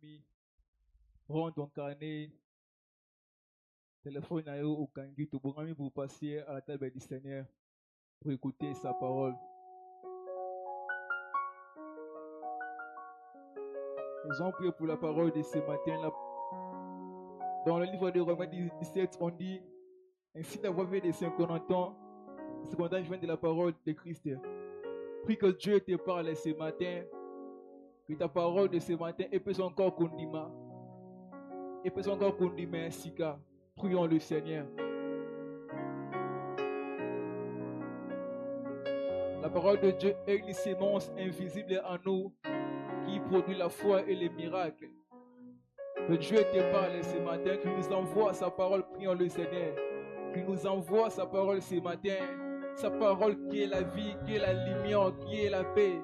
ami, prends ton carnet, téléphone au Kangi, tout bon ami pour passer à la table du Seigneur, pour écouter sa parole. Nous allons prier pour la parole de ce matin-là. Dans le livre de Romains 17, on dit, ainsi d'avoir vu des 50 ans, je viens de la parole de Christ. Prie que Dieu te parle ce matin, que ta parole de ce matin épaisse encore condiment. Épaisse encore condiment ainsi qu'à. Prions le Seigneur. La parole de Dieu est une sémence invisible en nous qui produit la foi et les miracles. Que Dieu te parle ce matin, qu'il nous envoie sa parole, prions le Seigneur. Qu'il nous envoie sa parole ce matin, sa parole qui est la vie, qui est la lumière, qui est la paix.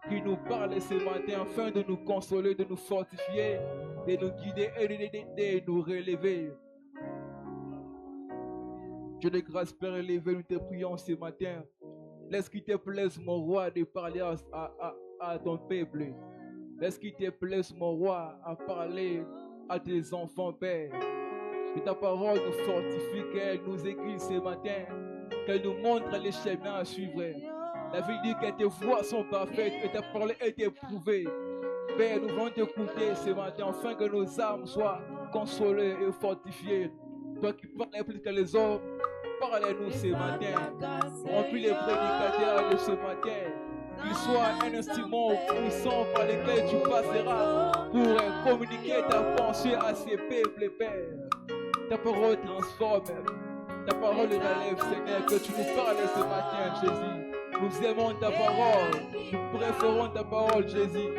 Qu'il nous parle ce matin afin de nous consoler, de nous fortifier, de nous guider et de nous relever. Dieu de grâce, Père élevé, nous te prions ce matin. Laisse qu'il te plaise, mon roi, de parler à ton peuple. Laisse qu'il te plaise, mon roi, à parler à tes enfants, Père. Que ta parole nous fortifie, qu'elle nous aiguille ce matin, qu'elle nous montre les chemins à suivre. La Bible dit que tes voies sont parfaites et ta parole est éprouvée. Père, nous voulons t'écouter ce matin, afin que nos âmes soient consolées et fortifiées. Toi qui parles plus que les hommes, parle-nous ce matin. Remplis les prédicateurs de ce matin. Qu'il soit un instrument puissant par lequel tu passeras pour communiquer ta pensée à ces peuples, Père. Ta parole transforme, ta parole relève, Seigneur, que tu nous parles ce matin, Jésus. Nous aimons ta parole, nous préférons ta parole, Jésus.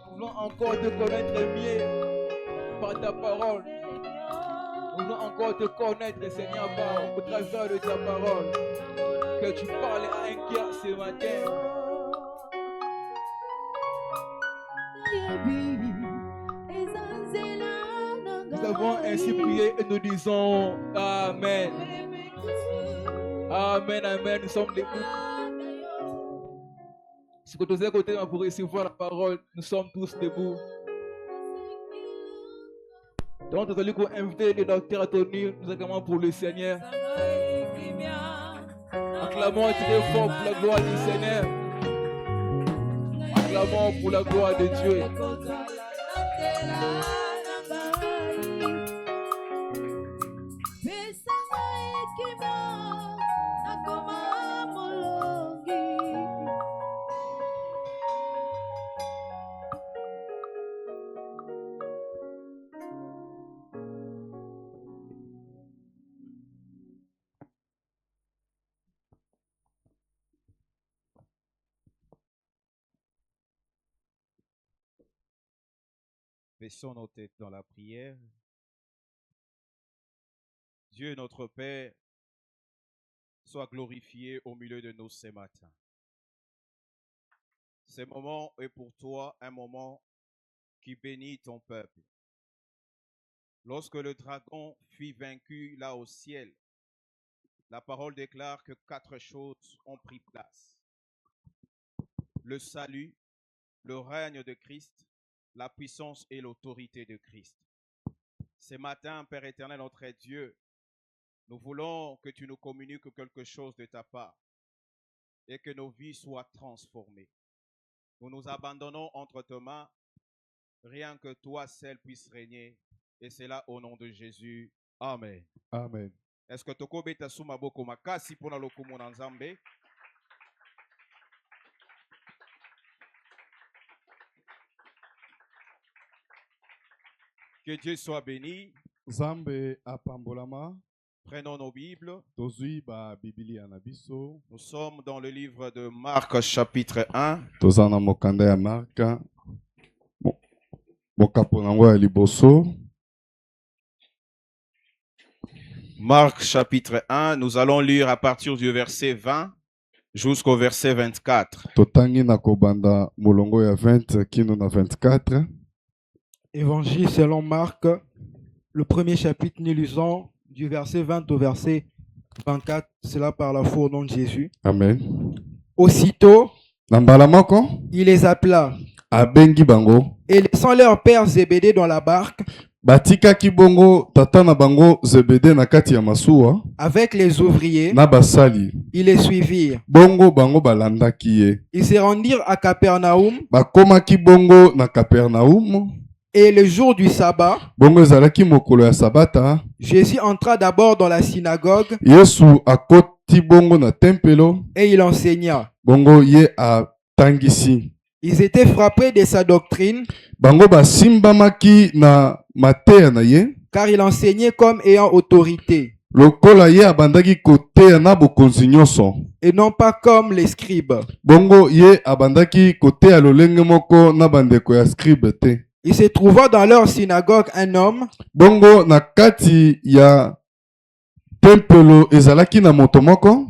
Nous voulons encore te connaître mieux par ta parole. Nous voulons encore te connaître, Seigneur, au travers de ta parole. Que tu parles à un cœur ce matin. Nous avons ainsi prié et nous disons Amen. Amen, Amen. Nous sommes debout. Si vous êtes à côté pour recevoir la parole, nous sommes tous debout. Donc, nous allons inviter les docteurs à tenir. Nous acclamons pour le Seigneur. Acclamons très fort pour la gloire du Seigneur. Acclamons pour la gloire de Dieu. Baissons nos têtes dans la prière. Dieu notre Père, sois glorifié au milieu de nous ce matin. Ce moment est pour toi un moment qui bénit ton peuple. Lorsque le dragon fut vaincu là au ciel, la parole déclare que 4 choses ont pris place. Le salut, le règne de Christ, la puissance et l'autorité de Christ. Ce matin, Père éternel, notre Dieu, nous voulons que tu nous communiques quelque chose de ta part et que nos vies soient transformées. Nous nous abandonnons entre tes mains, rien que toi seul puisses régner, et c'est là au nom de Jésus. Amen. Amen. Est-ce que toko beta suma boko makasi pona lokumu na Nzambe? Que Dieu soit béni. Nzambe apambolama. Prenons nos Bibles. Tozui ba Biblia na biso. Nous sommes dans le livre de Marc chapitre 1. Tozana mokanda ya Marc. Mokapo nango ya liboso. Marc chapitre 1, nous allons lire à partir du verset 20 jusqu'au verset 24. Totangi na kobanda molongo ya 20 kino na 24. Évangile selon Marc, le premier chapitre, nous lisons du verset 20 au verset 24, cela par la foi au nom de Jésus. Amen. Aussitôt, Na mbala moko, il les appela. abengi bango. Et laissant leur père Zébédée dans la barque, Batikaki bongo tata na bango Zebede na kati ya masuwa. avec les ouvriers, Na basali. ils les suivirent. Bongo bango balandaki ye. Ils se rendirent à Capernaum, Bakomaki bongo na Capernaum. et le jour du sabbat, Bongo ezalaki mokolo ya sabata. Jésus entra d'abord dans la synagogue Yesu akoti bongo na tempelo. et il enseigna. Bongo ye atangisi. Ils étaient frappés de sa doctrine, Bango basimbamaki na mateya na ye. car il enseignait comme ayant autorité, Lokola ye abandaki koteya na bokonzi nyonso. et non pas comme les scribes. Bongo ye abandaki koteya lolenge moko na bandeko ya scribe te. Il se trouva dans leur synagogue un homme Bongo na kati ya tempelo ezalaki na moto moko.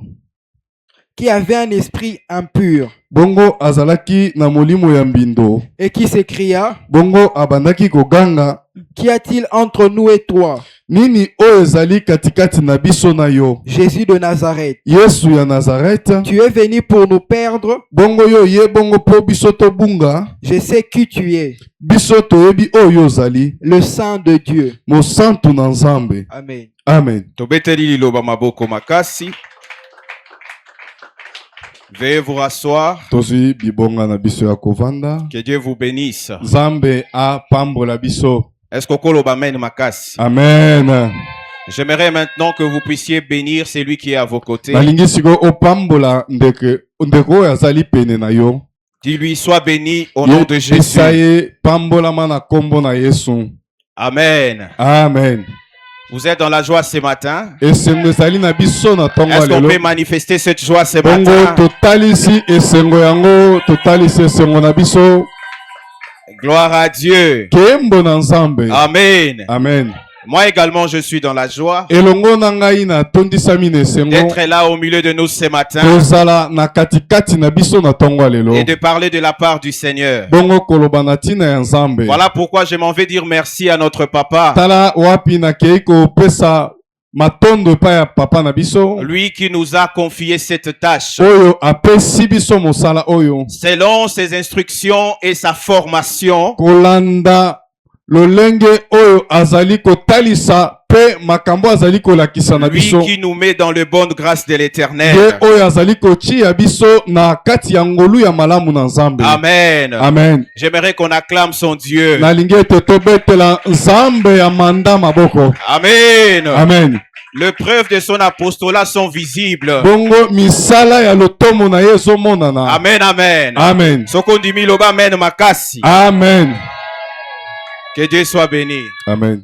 qui avait un esprit impur Bongo azalaki na molimo ya mbindo. et qui s'écria: Bongo abandaki koganga: Qu'y a-t-il entre nous et toi, nini oyo ezali katikati na biso na yo, Jésus de Nazareth? Yesu ya Nazareth? Tu es venu pour nous perdre? Bongo yo ye bongo po biso tobunga. Je sais qui tu es, Biso toyebi oyo ozali le Saint de Dieu. mosantu na Nzambe. Amen. Amen. Tobeteli liloba maboko makasi. Veuillez vous rasseoir. Tozwi bibonga na biso ya kovanda. Que Dieu vous bénisse. Nzambe apambola biso. Est-ce que koloba men makasi? Amen. J'aimerais maintenant que vous puissiez bénir celui qui est à vos côtés. Nalingi siko opambola ndeko oyo azali pene na yo. Dis-lui, sois béni au nom de Jésus. Yesaye pambolama na kombo na Yesu. Amen. Amen. Vous êtes dans la joie ce matin. Esengo ezali na biso na tongo Est-ce qu'on lelo. peut manifester cette joie ce Bongo matin? totalisi esengo yango, totalisi esengo na biso. Gloire à Dieu. Kembo na Nzambe. Amen. Amen. Moi également, je suis dans la joie Elongo na ngai na tondisami na esengo. d'être là au milieu de nous ce matin Kozala na katikati na biso na tongo lelo. et de parler de la part du Seigneur. Bongo koloba na tina ya Nzambe. Voilà pourquoi je m'en vais dire merci à notre papa, Tala wapi na keiko pesa matondo pa ya papa na biso. lui qui nous a confié cette tâche Oyo apesi biso mosala oyo. selon ses instructions et sa formation. Kolanda lolenge oyo azali kotalisa pe makambo azali kolakisa na Lui biso. qui nous met dans le bonne grâce de Ye l'Éternel. oyo azali kotia biso na kati ya ngolu ya malamu na Nzambe. Amen. Amen. J'aimerais qu'on acclame son Dieu. Nalingi ete tobetela Nzambe ya manda maboko. Amen. Amen. Les preuves de son apostolat sont visibles. Bongo misala ya lotomo na ye ezomonana. Amen, amen. Amen. Sokondimi loba amen makasi. Amen. Que Dieu soit béni. Amen.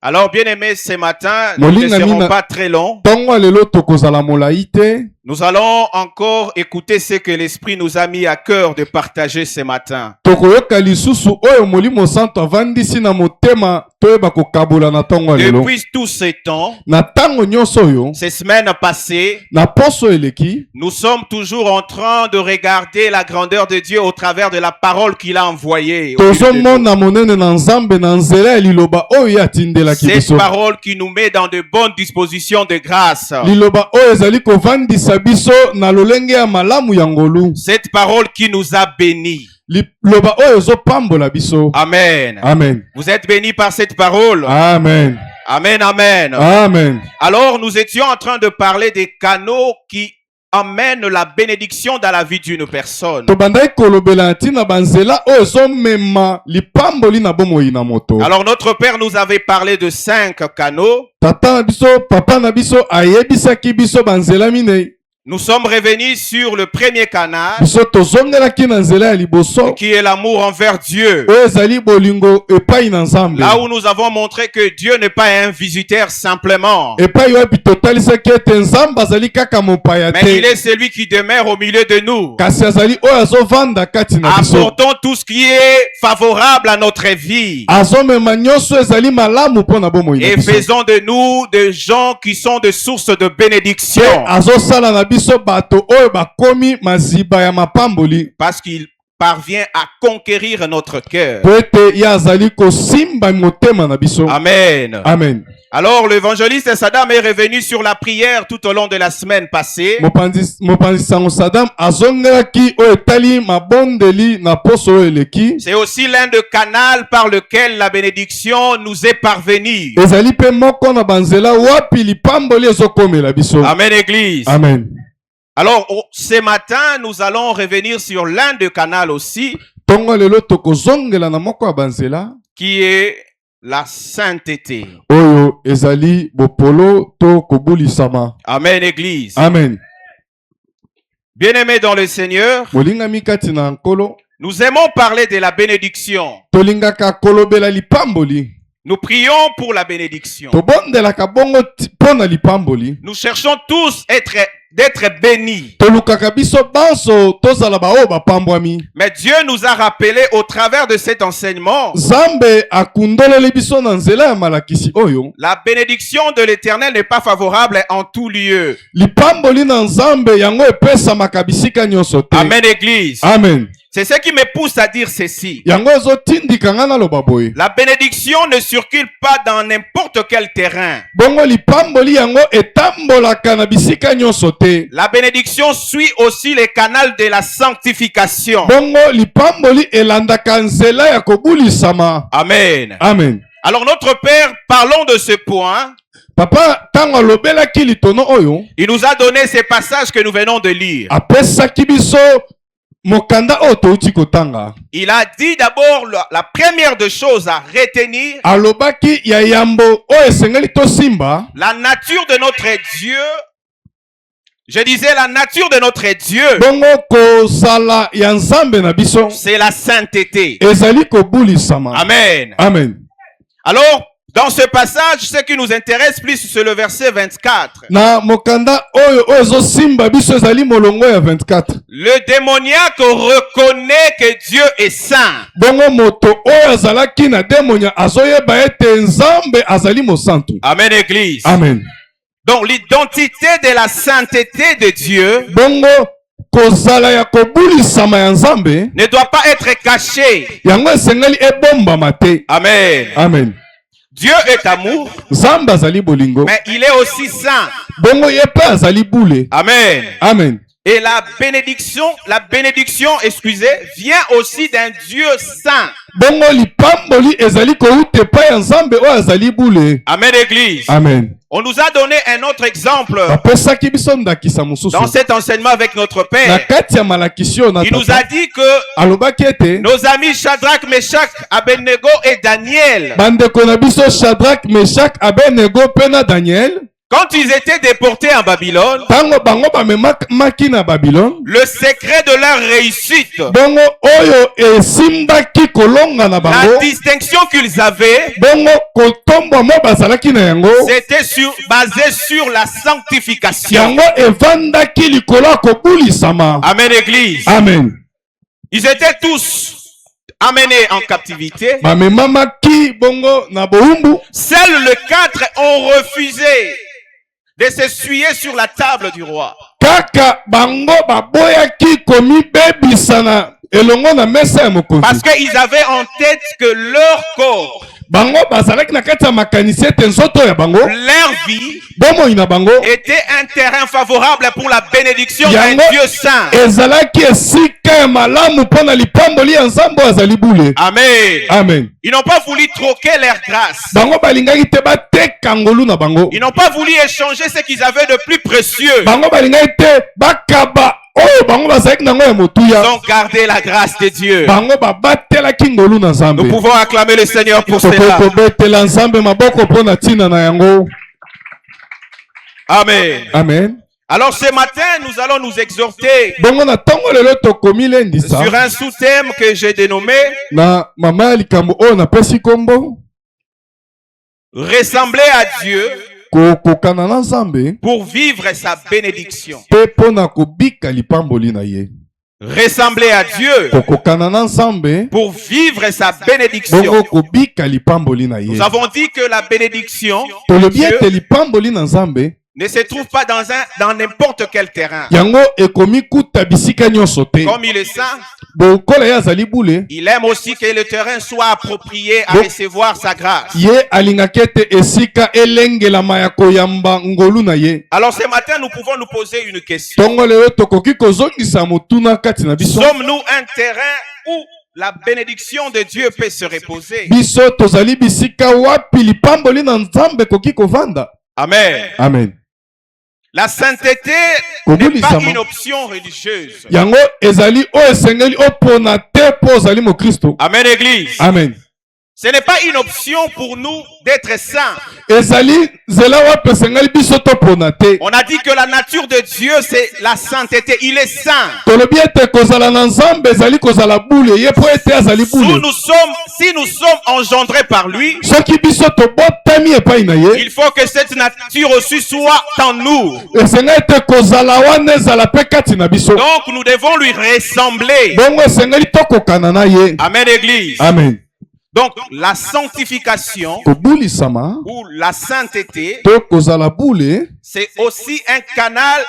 Alors, bien aimés, ce matin, nous ne Molinga serons mina- pas très longs. Tongo lelo tokozala molai te. Nous allons encore écouter ce que l'Esprit nous a mis à cœur de partager ce matin. Tokoyoka lisusu oyo molimo santo avandisi na motema toyeba kokabola na tongo lelo. Depuis tout ce temps, Na tango nyonso oyo, ces semaines passées, na poso eleki, nous sommes toujours en train de regarder la grandeur de Dieu au travers de la parole qu'il a envoyée. au milieu de nous. tozomona monene na Nzambe na nzela ya liloba oyo atindelaki Cette biso. parole qui nous met dans de bonnes dispositions de grâce. Liloba oyo ezali kovandisa biso na lolenge ya malamu ya ngolu. Cette parole qui nous a bénis. Liloba oyo ezopambola biso. Amen. Amen. Vous êtes bénis par cette parole. Amen. Amen, amen. Amen. Alors, nous étions en train de parler des canaux qui amènent la bénédiction dans la vie d'une personne. Tobandai kolobela ntina banzela oyo ezomema lipamboli na bomoi na moto. Alors, notre Père nous avait parlé de 5 canaux. Tata na biso, papa na biso ayebisaki biso banzela minei. Nous sommes revenus sur le premier canal, Biso tozongelaki na nzela ya liboso qui est l'amour envers Dieu. oyo ezali bolingo epai na Nzambe. Là où nous avons montré que Dieu n'est pas un visiteur simplement, Epai wapi totalisaki ete Nzambe azali kaka mopaya mais il te. est celui qui demeure au milieu de nous, Kasi azali oyo azovanda kati na biso. apportant tout ce qui est favorable à notre vie Azomema nyonso ezali malamu mpo na bomoi na et biso. faisant de nous des gens qui sont de sources de bénédiction. Azosala na biso bato oyo bakomi maziba ya mapamboli. Parce qu'il parvient à conquérir notre cœur. Amen. Amen. Alors l'évangéliste Saddam est revenu sur la prière tout au long de la semaine passée. C'est aussi l'un des canaux par lequel la bénédiction nous est parvenue. Amen, Église. Amen. Alors ce matin, nous allons revenir sur l'un des canaux aussi, qui est la sainteté. Amen, Église. Amen. Bien-aimés dans le Seigneur, nous aimons parler de la bénédiction. Nous prions pour la bénédiction. Nous cherchons tous d'être bénis. Mais Dieu nous a rappelé au travers de cet enseignement, la bénédiction de l'Éternel n'est pas favorable en tout lieu. Amen, Église. Amen. C'est ce qui me pousse à dire ceci. La bénédiction ne circule pas dans n'importe quel terrain. La bénédiction suit aussi les canaux de la sanctification. Amen. Amen. Alors notre Père, parlons de ce point. Papa, il nous a donné ces passages que nous venons de lire. Il a dit d'abord la première des choses à retenir, la nature de notre Dieu. Je disais la nature de notre Dieu, c'est la sainteté. Amen. Amen. Alors, dans ce passage, ce qui nous intéresse plus, c'est le verset 24. Le démoniaque reconnaît que Dieu est saint. Amen, Église. Amen. Donc l'identité de la sainteté de Dieu ne doit pas être cachée. Amen. Amen. Dieu est amour, mais il est aussi saint. Amen. Amen. Et la bénédiction, excusez, vient aussi d'un Dieu saint. Amen, Église. Amen. On nous a donné un autre exemple dans cet enseignement avec notre Père. Il nous a dit que nos amis Shadrach, Meshach, Abednego et Daniel, quand ils étaient déportés en Babylone, le secret de leur réussite, la distinction qu'ils avaient, c'était basé sur la sanctification. Amen, Église. Amen. Ils étaient tous amenés en captivité. Seuls les 4 ont refusé de s'essuyer sur la table du roi. Parce qu'ils avaient en tête que leur corps, leur vie était un terrain favorable pour la bénédiction d'un Dieu saint. Amen. Amen. Ils n'ont pas voulu troquer leur grâce. Ils n'ont pas voulu échanger ce qu'ils avaient de plus précieux. Ils ont gardé la grâce de Dieu. Nous pouvons acclamer le Seigneur pour cela. Amen. Amen. Alors ce matin, nous allons nous exhorter sur un sous-thème que j'ai dénommé ressembler à Dieu pour vivre sa bénédiction. Ressembler à Dieu pour vivre sa bénédiction. Nous avons dit que la bénédiction de Dieu ne se trouve pas dans n'importe quel terrain. Yango ekomi kuta bisika nyonso te. Comme il est saint, Bokola ya azali bule. il aime aussi que le terrain soit approprié à recevoir sa grâce. Ye alingaki ete esika elengelama ya koyamba ngolu na ye. Alors ce matin, nous pouvons nous poser une question. Tongo lelo tokoki kozongisa motuna kati na biso. Sommes-nous un terrain où la bénédiction de Dieu peut se reposer? Biso tozali bisika wapi lipamboli na Nzambe koki kovanda. Amen. Amen. La sainteté n'est pas une option religieuse. Yango ezali o esengeli opona te po ozali mo Kristo. Amen, Église. Amen. Ce n'est pas une option pour nous d'être saints. Ezali zela wapi esengeli biso topona te. On a dit que la nature de Dieu, c'est la sainteté. Il est saint. Tolobi ete kozala na Nzambe ezali kozala bule ye po ete azali bule. Si nous sommes engendrés par lui, soki biso tobotami epai na ye, il faut que cette nature aussi soit en nous. esenga ete kozala wana ezala pe kati na biso. Donc nous devons lui ressembler. Bongo esengeli tokokana na ye. Amen, Église. Amen. Donc la sanctification Kobulisama ou la sainteté, to kozala bule, c'est aussi un canal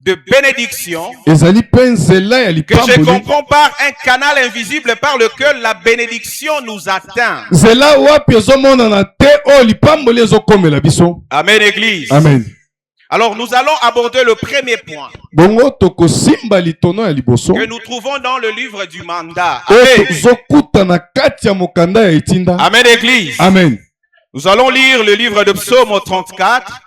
de bénédiction ezali pe nzela ya que je lipamboli. comprends par un canal invisible par lequel la bénédiction nous atteint. Nzela wapi ezomonana te o lipamboli ezokomela biso. Amen, Église. Amen. Alors nous allons aborder le premier point Bongo tokosimba litono ya liboso que nous trouvons dans le livre du mandat. oyo Amen. tozokuta na kati ya mokanda ya etinda. Amen, Église. Amen. Nous allons lire le livre de Psaume 34.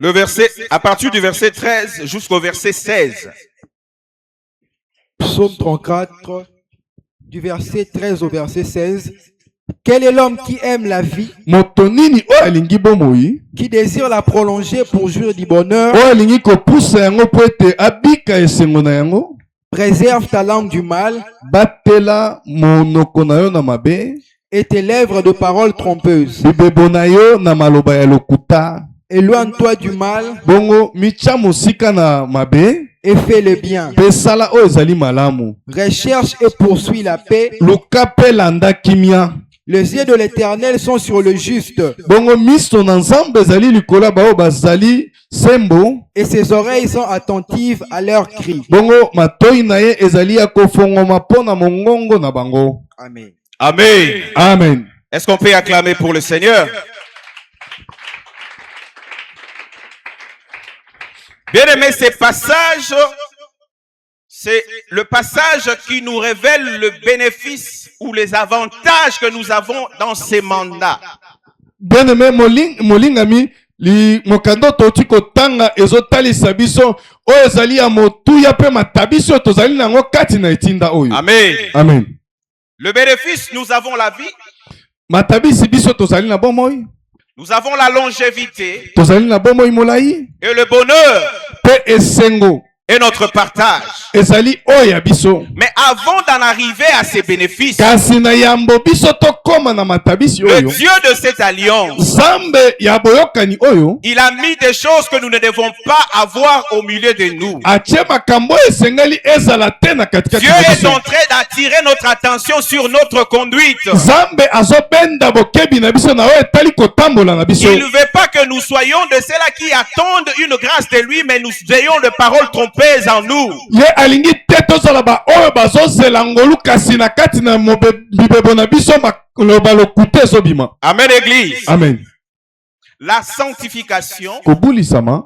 Le verset, à partir du verset 13 jusqu'au verset 16. Psaume 34, du verset 13 au verset 16. Quel est l'homme qui aime la vie, Moto nini oyo alingi bomoi, qui désire la prolonger pour jouir du bonheur? oyo alingi kopusa yango po ete abika esengo na yango. Préserve ta langue du mal Batela monoko na yo na mabe, et tes lèvres de paroles trompeuses. bibebo na yo na maloba ya lokuta. Éloigne-toi du mal Bongo micha mosika na mabe, et fais le bien. pesala oyo ezali malamu. Recherche et poursuis la paix. Luka pe landa kimia. Les yeux de l'Éternel sont sur le juste Bongo miso na Nzambe ezali likola bao bazali sembo. et ses oreilles sont attentives à leurs cris. Bongo matoi na ye ezali ya kofongoma pona mongongo na bango. Amen. Amen. Amen. Est-ce qu'on peut acclamer pour le Seigneur? Bien aimé, ces passages, c'est le passage qui nous révèle le bénéfice ou les avantages que nous avons dans ces mandats. Bien aimé, molingami li mokando toti kotanga ezotalisa biso oyo ezali ya motuya pe matabiso tozali nango kati na etinda oyo. Amen. Amen. Le bénéfice, nous avons la vie, Matabisi biso tozali na bomoi, nous avons la longévité tozali na bomoi molai, et le bonheur pe esengo et notre partage. ezali oyo ya biso. Mais avant d'en arriver à ces bénéfices, Kasi na yambo biso tokoma na matabisi le oyo, Dieu de cette alliance, Nzambe ya boyokani oyo il a mis des choses que nous ne devons pas avoir au milieu de nous. atie makambo oyo esengeli ezala te na katikati Dieu na est biso. en train d'attirer notre attention sur notre conduite. Nzambe azobenda bokebi na biso na oyo etali kotambola na biso. Il ne veut pas que nous soyons de ceux-là qui attendent une grâce de lui, mais nous ayons de paroles trompeuses en nous. Ye alingi te tozala ba oyo bazozela ngolu kasi na kati na bibebo na biso maloba lokute ezobima. Amen, Église. Amen. La sanctification Kobulisama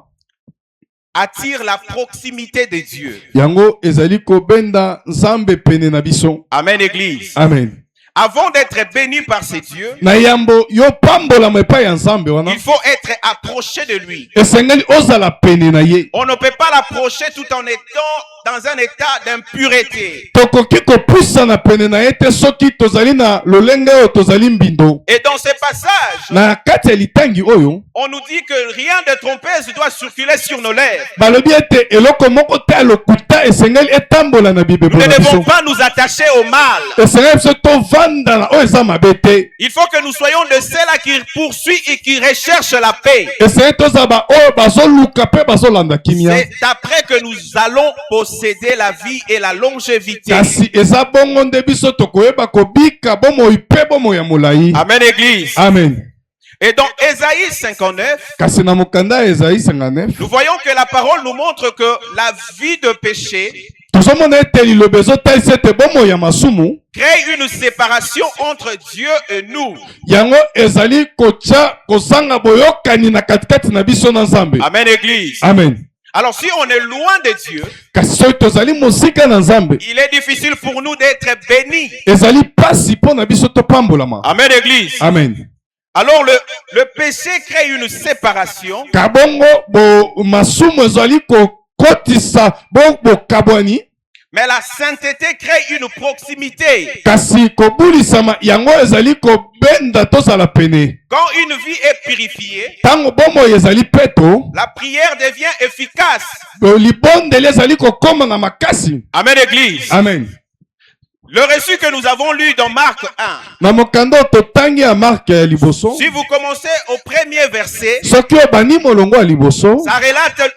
attire la proximité de Dieu. yango ezali kobenda Nzambe pene na biso. Amen, Église. Amen. Avant d'être béni par ces dieux, Na yambo yo pambola mepa ya Nzambe wana, il faut être approché de lui. esengeli ozala pene na ye. On ne peut pas l'approcher tout en étant dans un état d'impureté. Tokoki kopusa na pene na ye te soki tozali na lolenge oyo tozali mbindo. Et dans ces passages, Na kati ya litangi oyo on nous dit que rien de trompeuse doit circuler sur nos lèvres. balobi ete eloko moko te ya lokuta esengeli etambola na bibebo Nous ne na devons biso. pas nous attacher au mal. Esengeli biso tovanda na oyo eza mabe te. Il faut que nous soyons de ceux-là qui poursuivent et qui recherchent la paix. Esengeli tozala ba oyo bazoluka pe bazolanda kimia. C'est après que nous allons posséder la vie et la longévité. Kasi eza bongo nde biso tokoyeba kobika bomoi pe bomoi ya molai. Amen, Église. Amen. Et dans Ésaïe 59, kasi na mokanda ya Esaïe 59 nous voyons que la parole nous montre que la vie de péché tozomona ete liloba ezotalisa ete bomoi ya masumu crée une séparation entre Dieu et nous. yango ezali kozanga boyokani na katikati na biso na Nzambe. Amen, Église. Amen. Alors si on est loin de Dieu, kasi soki tozali mosika na Nzambe il est difficile pour nous d'être bénis. ezali pasi mpo na biso topambolama. Amen, Église. Amen. Alors le péché crée une séparation. Kabongo bo masumu ezali kokotisa bokabwani. Mais la sainteté crée une proximité. Kasi kobulisama yango ezali kobenda tozala pene. Quand une vie est purifiée, Tango bomo ezali peto, la prière devient efficace. libondeli ezali kokoma na makasi. Amen, Église. Amen. Le reçu que nous avons lu dans Marc 1. Na mokanda totangi ya Marc ya liboso. Si vous commencez au premier verset, Soki obani molongo ya liboso, ça relate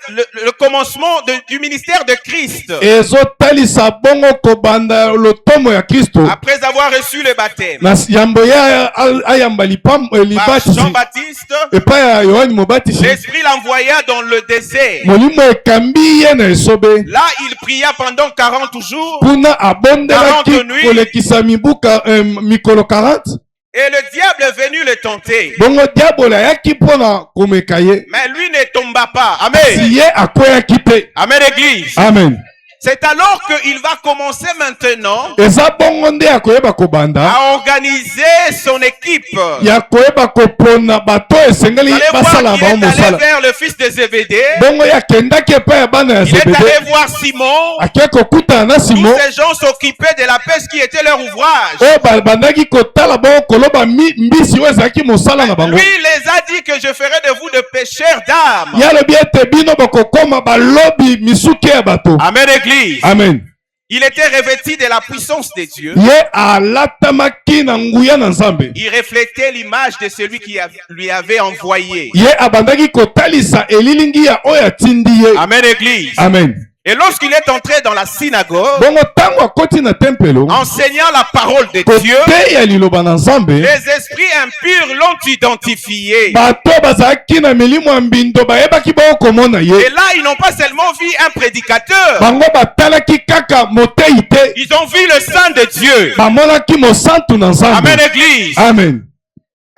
le commencement du ministère de Christ. ezotalisa bongo kobanda lotomo ya Kristo. Après avoir reçu le baptême Na yambo ya ayamba par libatisi. Jean-Baptiste, Epa ya Yohani Mobatisi. l'Esprit l'envoya dans le désert. Molimo ekambi ye na esobe. Là, il pria pendant 40 jours. Kuna abondelaki 40 nuits. kolekisa mibuka mikolo 40. Et le diable est venu le tenter. Bongo diabolo ayaki mpona komeka ye. Mais lui ne tomba pas. Amen. Si ye akweyaki te. Amen, Église. Amen. C'est alors qu'il va commencer maintenant Eza bongo nde akoyeba kobanda. à organiser son équipe. Ya koyeba kopona bato esengeli Vous allez basala voir qu'il bango est allé mosala. vers le fils de Zébédée. Bongo yakendaki epai ya bana ya Il est Zebede. allé voir Simon. Ake kokutana na Tous Simon. ces gens s'occupaient de la pêche qui était leur ouvrage. Oyo babandaki kotala bongo koloba mbisi oyo ezalaki mosala na bango. Lui les a dit que je ferai de vous de pêcheurs d'âmes. Ya lobi ete bino bokokoma balobi misuke ya bato. Amen, Église. Amen. Il était revêtu de la puissance de Dieu. Ye alatamaki na nguya na Nzambe. Il reflétait l'image de celui qui lui avait envoyé. Ye abandaki kotalisa elilingi ya oyo atindi ye. Amen, Église. Amen. Et lorsqu'il est entré dans la synagogue, Bongo tango akoti na tempelo. enseignant la parole de Dieu, Koteya liloba na Nzambe. les esprits impurs l'ont identifié. Bato bazalaki na milimo ya mbindo bayebaki bongo komona Et ye. là, ils n'ont pas seulement vu un prédicateur, Bango batalaki kaka motei te. ils ont vu le sang de Dieu. Bamonaki mosantu na Nzambe. Amen, Église. Amen.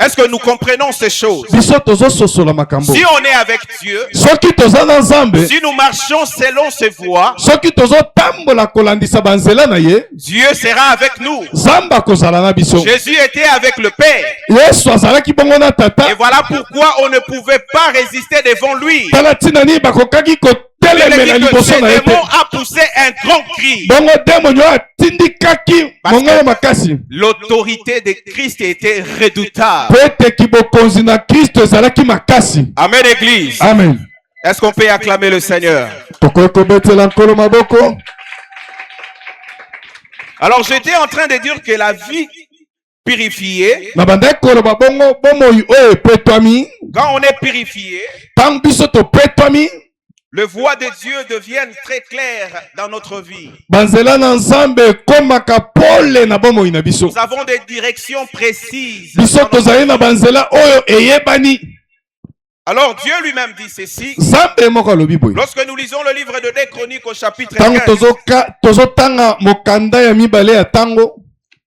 Est-ce que nous comprenons ces choses? Biso tozososola makambo. Si on est avec Dieu, Soki toza na Nzambe, si nous marchons selon ses voies, soki tozotambola kolandisa banzela na ye, Dieu sera avec nous. Nzambe akozala na biso. Jésus était avec le Père. Yesu azalaki bongo na Et tata. voilà pourquoi on ne pouvait pas résister devant lui. Tala ntina nini bakokaki kotelemela liboso Ce na ye te. démon a poussé un grand cri. Bongo demoni oyo atindikaki mongolo makasi. L'autorité de Christ était redoutable. Po ete kibokonzi na Kristo ezalaki makasi. Amen, Église. Amen. Est-ce qu'on peut acclamer le Seigneur? Tokoki kobetela nkolo maboko. Alors j'étais en train de dire que la vie purifiée, Na bandaki koloba bongo bomoi oyo epetwami. quand on est purifié, Tango biso topetwami, le voix de Dieu devient très clair dans notre vie. banzela na Nzambe ekomaka pole na bomoi na biso. Nous avons des directions précises. Biso tozali na banzela oyo eyebani. Alors Dieu lui-même dit ceci. Nzambe moko alobi boye. Lorsque nous lisons le livre de 2 Chroniques au chapitre Tango 15, tozotanga mokanda ya mibale ya tango.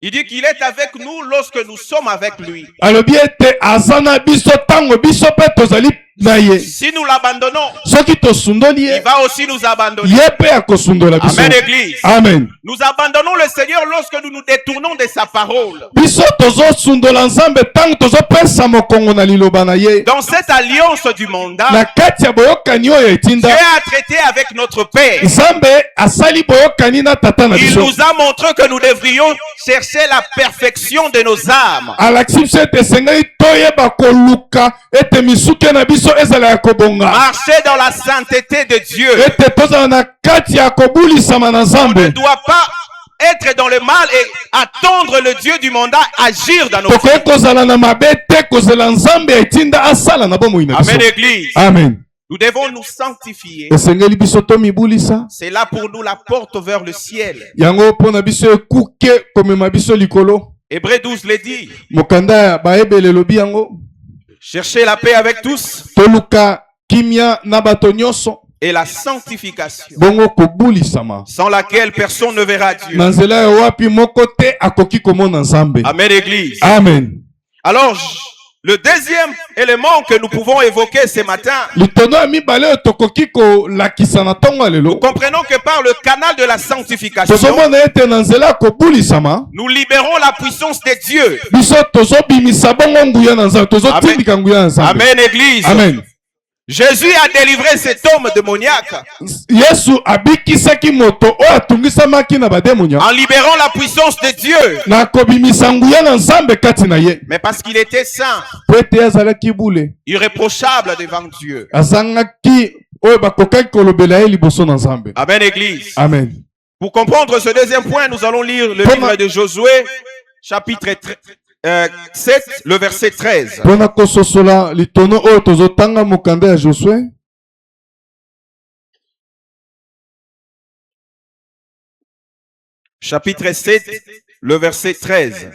il dit qu'il est avec nous lorsque nous sommes avec lui. Alobi ete aza na biso tango biso pe tozali na ye. Si nous l'abandonnons, Soki tosundoli il ye, va aussi nous abandonner. ye pe akosundola biso. Amen, Église. Amen. Nous abandonnons le Seigneur lorsque nous nous détournons de sa parole. Biso tozosundola Nzambe tango tozopesa mokongo na liloba na ye. Dans cette alliance du mandat, Na kati ya boyokani oyo Dieu etinda, a traité avec notre Père. Nzambe asali boyokani na tata na Il biso. nous a montré que nous devrions chercher la perfection de nos âmes. Alakisi biso ete esengeli toyeba koluka ete misuke na biso ezala ya kobonga. Marcher dans la sainteté de Dieu. Ete tozala na kati ya kobulisama na On ne Nzambe. doit pas être dans le mal et attendre le Dieu du mandat agir dans nos vies. Tokoki kozala na mabe te kozela Nzambe etinda asala na bomoi na biso. Amen, Église. Amen. Nous devons nous sanctifier. Esengeli biso tomibulisa. C'est là pour nous la porte vers le ciel. Yango mpona biso ekuke komema biso likolo. Hébreux 12 le dit. Mokanda ya bayebele elobi yango. Cherchez la paix avec tous toluka kimia na bato nyonso et la sanctification, bongo kobulisama sans laquelle personne ne verra Dieu. na nzela ya wapi moko te akoki komona Nzambe. Amen, Église. Amen. Alors, le deuxième élément que nous pouvons évoquer ce matin, litono ya mibale oyo tokoki kolakisa na ntongo ya nous lelo comprenons que par le canal de la sanctification, tozomona ete na nzela ya kobulisama nous libérons la puissance de Dieu. biso tozobimisa bongo nguya na Nzambe, tozotindika nguya na Nzambe. Amen, Église. Amen. Jésus a délivré cet homme démoniaque Yesu abikisaki moto oyo atungisamaki na bademonia en libérant la puissance de Dieu. na kobimisa nguya na Nzambe kati na ye Mais parce qu'il était saint, po ete azalaki bule irréprochable devant Dieu. azangaki oyo bakokaki kolobela ye liboso na Nzambe. Amen, Église. Amen. Pour comprendre ce deuxième point, nous allons lire le livre de Josué, chapitre 7, le verset 13. Mpona kososola litono oyo tozotanga mokanda ya Josue, Chapitre 7, le verset 13.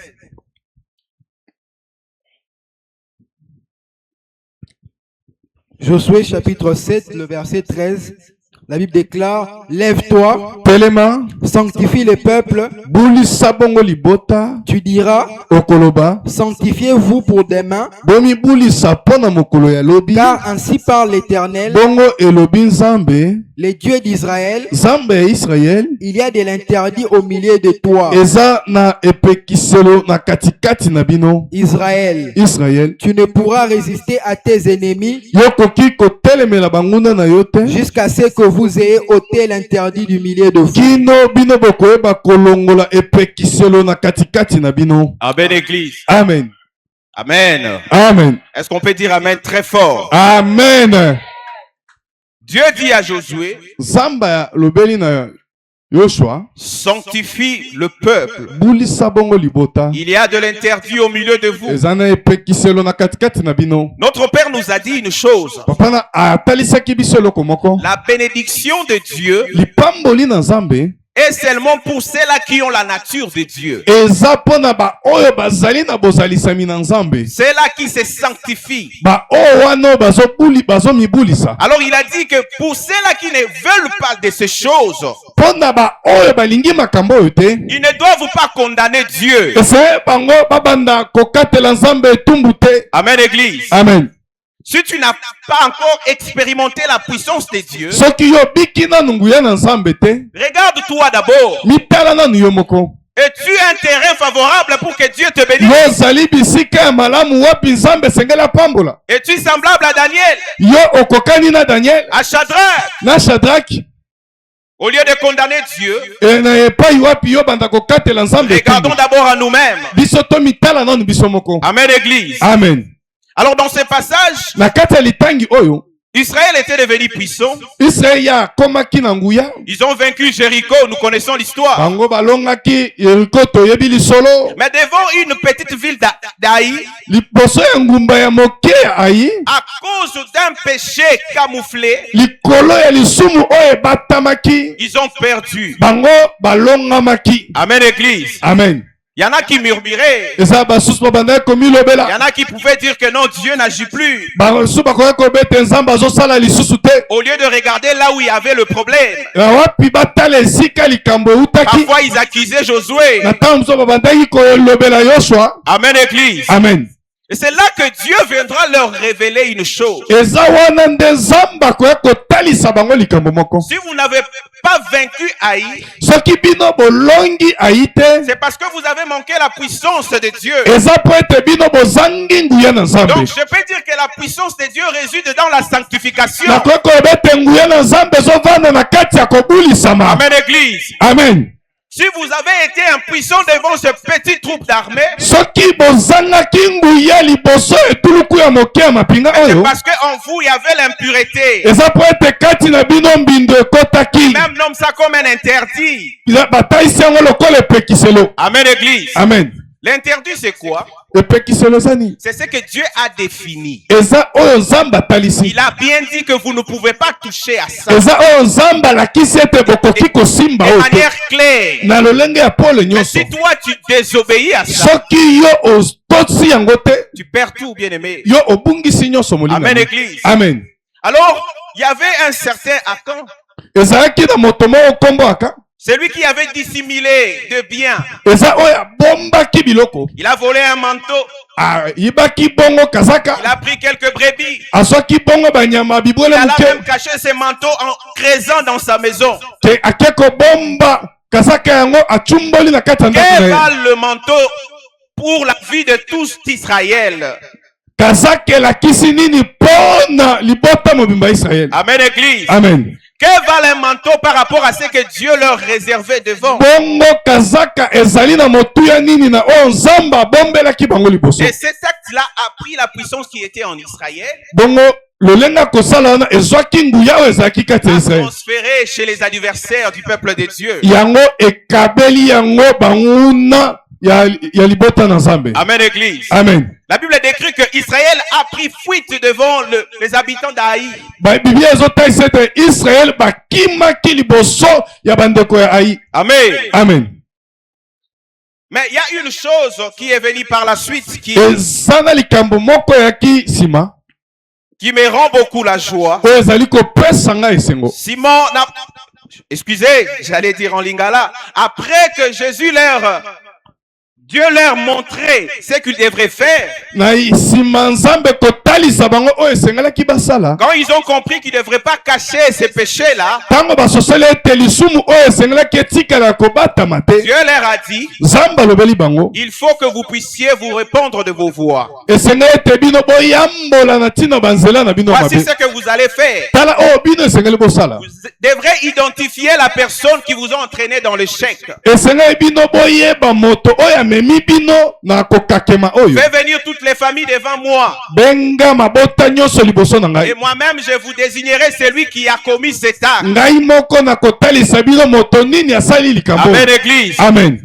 Josué chapitre 7, le verset 13. La Bible déclare, lève-toi, telema sanctifie le peuple, bulisa bongo libota tu diras, okoloba sanctifiez-vous pour demain, bomibulisa mpona mokolo ya lobi car ainsi parle l'Éternel, bongo elobi Nzambe, les dieux d'Israël, Nzambe ya Israel, il y a de l'interdit au milieu de toi. eza na epekiselo na katikati na bino. Israël, Israel, tu ne pourras résister à tes ennemis yokoki kotelemela banguna na yo te jusqu'à ce que vous ayez ôté l'interdit du milieu de vous. kino bino bokoyeba kolongola epekiselo na katikati na bino. Amen, Église. Amen. Amen. Amen. Est-ce qu'on peut dire Amen très fort? Amen. Dieu dit à Josué, Zamba lobeli na Yoshua, sanctifie le peuple. bulisa bongo libota. Il y a de l'interdit au milieu de vous. Ezana epekiselo na katikati na bino. Notre Père nous a dit une chose. Papa na atalisaki biso eloko moko. La bénédiction de Dieu Lipamboli na Nzambe est seulement pour ceux-là qui ont la nature de Dieu. eza pona ba oyo bazali na bozalisami na Nzambe. Ceux-là qui se sanctifient. Ba oyo wana bazomibulisa. Alors il a dit que pour ceux-là qui ne veulent pas de ces choses, Pona ba oyo balingi makambo oyo te, ils ne doivent pas condamner Dieu. ese bango babanda kokatela Nzambe etumbu te. Amen, Église. Amen. Si tu n'as pas encore expérimenté la puissance de Dieu, Soki yo biki nanu nguya na Nzambe te, regarde-toi d'abord. mitala nanu yo moko. Es-tu un terrain favorable pour que Dieu te bénisse? Yo zali bisika ya malamu wapi Nzambe esengeli apambola. Es-tu semblable à Daniel, Yo okokani na Daniel, à Shadrach? na Shadrach, Au lieu de condamner Dieu, na epai wapi yo banda kokatela Nzambe regardons etumbu. d'abord à nous-mêmes. Biso to mitala nanu biso moko. Amen, Église. Amen. Alors dans ce passage, Na kati ya litangi oyo, Israël était devenu puissant. Israel ya komaki na nguya, Ils ont vaincu Jéricho, nous connaissons l'histoire. bango balongaki Yeriko toyebi lisolo. Mais devant une petite ville d'Aï, Liboso ya ngumba ya moke ya Ayi, à cause d'un péché camouflé, likolo ya lisumu oyo ebatamaki, ils ont perdu. bango balongamaki. Amen, Église. Amen. Il y en a qui murmuraient. Eza basusu babandaki Il y komilobela. en a qui pouvaient dire que non, Dieu n'agit plus. Basusu bakoki kobeta Nzambe azosala lisusu te. Au lieu de regarder là où il y avait le problème. Na wapi batala esika likambo eutaki. Parfois, ils accusaient Josué. Na ntango mosusu babandaki kolobela Yoshua. Amen, Église. Amen. Et c'est là que Dieu viendra leur révéler une chose. Eza wana nde Nzambe akoki kotalisa bango likambo moko. Si vous n'avez pas vaincu Haï, Soki bino bolongi Ayi te, c'est parce que vous avez manqué la puissance de Dieu. eza po ete bino bozangi nguya na Nzambe. Donc, je peux dire que la puissance de Dieu réside dans la sanctification. Nakoki koyeba ete nguya na Nzambe ezovanda na kati ya kobulisama. Amen, Église. Amen. Si vous avez été impuissant devant ce petit troupe d'armée, Soki bozangaki nguya liboso etuluku ya moke ya mapinga c'est oyo, parce qu'en vous, il y avait l'impureté. eza po ete kati na bino mbindo ekotaki. Même nomme ça comme un interdit. Bataisi yango lokola epekiselo. Amen, Église. Amen. L'interdit, c'est quoi? epekiselo ezani C'est ce que Dieu a défini. eza oyo nzambe atalisi Il a bien dit que vous ne pouvez pas toucher à ça. eza oyo nzambe alakisi ete bokoki kosimba De oyo te manière claire. na lolenge ya pole Mais nyonso si toi tu désobéis à ça, soki yo otosi yango te tu perds tout, bien-aimé. yo obungisi nyonso Amen, molingami Église. amen Alors, il y avait un certain Akan, ezalaki na moto moko kombo aka celui qui avait dissimulé de biens. eza oyo abombaki biloko Il a volé un manteau, ayibaki bongo kazaka il a pris quelques brebis. azwaki bongo banyama Il bibwele a moke même caché ses manteaux en creusant dans sa maison. ke ake kobomba kazaka yango acumboli na kati ya ndako Que na ye vale le manteau pour la vie de tous d'Israël? kazaka elakisi nini mpo na libota mobimba ya israele Amen, Église. amen Que vale un manteau par rapport à ce que Dieu leur réservait devant? bongo kazaka ezali na motuya nini na oyo nzambe abombelaki bango liboso Et cet acte-là a pris la puissance qui était en Israël, bongo lolenge ya kosala wana ezwaki nguya oyo ezalaki kati ya a israele transféré chez les adversaires du peuple de Dieu. yango ekabeli yango banguna ya libota na nzambe Amen, Église. amen La Bible décrit que Israël a pris fuite devant les habitants d'Aï. biblia ezotalisa ete israele bakimaki liboso ya bandeko ya ai Amen. amen Mais il y a une chose qui est venue par la suite eza na likambo moko eyaki nsima qui me rend beaucoup la joie. oyo ezali kopesa ngai esengo Simon n'a... Excusez, j'allais dire en lingala. Après que Dieu leur montrait ce qu'ils devraient faire. na nsima nzambe kotalisa bango oyo esengelaki basala Quand ils ont compris qu'ils ne devraient pas cacher ces péchés-là, ntango basosoli ete lisumu oyo esengelaki etikala kobatama te Dieu leur a dit, nzambe alobeli bango il faut que vous puissiez vous répondre de vos voies. esengeli ete bino boyambola na ntina banzela na bino Voici mabe ce que vous allez faire. tala oyo bino esengeli bosala Vous devrez identifier la personne qui vous a entraîné dans l'échec. esengeli bino boyeba moto oyo amemi bino na kokakema oyo Faites venir toutes les familles devant moi. benga mabota nyonso liboso na Et ngai moi-même, je vous désignerai celui qui a commis cet acte. ngai moko na kotalisa bino moto nini asali likambo Amen, Église. amen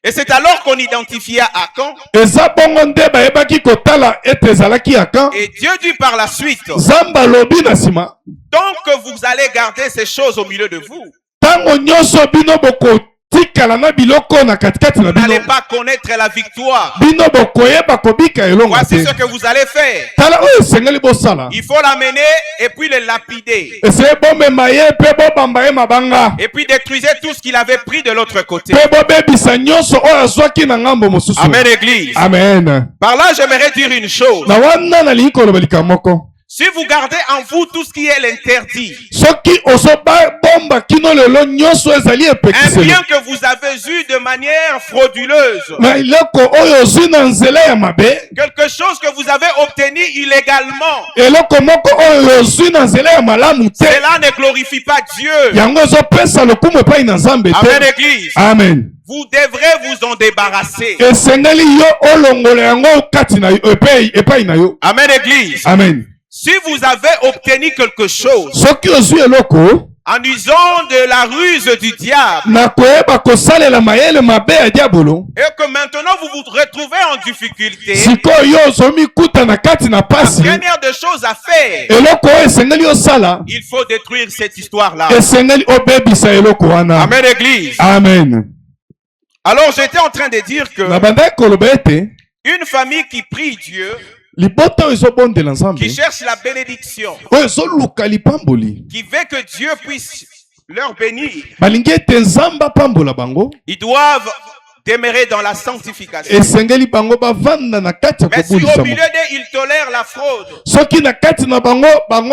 Et c'est alors qu'on identifia Akan. eza bongo nde bayebaki kotala ete ezalaki aka Et Dieu dit par la suite, nzambe alobi na nsima donc vous allez garder ces choses au milieu de vous. ntango nyonso bino bokotikala na biloko na katikati na Vous n'allez bino pas connaître la victoire. bino bokoyeba kobika elonga Voici te ce que vous allez faire. tala oyo esengeli bosala Il faut l'amener et puis le lapider. eseye bomema ye mpe bobamba ye mabanga Et puis détruisez tout ce qu'il avait pris de l'autre côté. mpe bobebisa nyonso oyo azwaki na ngambo mosusu Amen, Église. amen Par là, j'aimerais dire une chose. na wana nalingi koloba likambo moko Si vous gardez en vous tout ce qui est l'interdit, soki ozobomba kino lelo nyonso ezali un epekiselo bien que vous avez eu de manière frauduleuse, na eloko oyo ozwi na nzela ya mabe quelque chose que vous avez obtenu illégalement, eloko moko oyo ozwi na nzela ya malamu te cela ne glorifie pas Dieu. yango ezopesa lokumu epai na nzambe Amen, te Église. amen Vous devrez vous en débarrasser. esengeli yo olongola yango kati na yo epai na yo Amen, Église. amen Si vous avez obtenu quelque chose soki ozwi eloko en usant de la ruse du diable na koyeba kosalela mayele mabe ya diabolo et que maintenant vous vous retrouvez en difficulté, sikoyo yo ozomikuta na kati na la pasi première des choses à faire, eloko oyo esengeli osala il faut détruire cette histoire-là. esengeli obebisa eloko wana Amen, Église. amen Alors j'étais en train de dire que na bandaki koloba ete une famille qui prie Dieu, libota oyo ezobondela nzambe qui cherche la bénédiction, oyo ezoluka lipamboli qui veut que Dieu puisse leur bénir, balingi ete nzambe apambola bango ils doivent demeurer dans la sanctification. esengeli bango bavanda na kati ya Mais si au kobulisama milieu d'eux, ils tolèrent la fraude, soki na kati na bango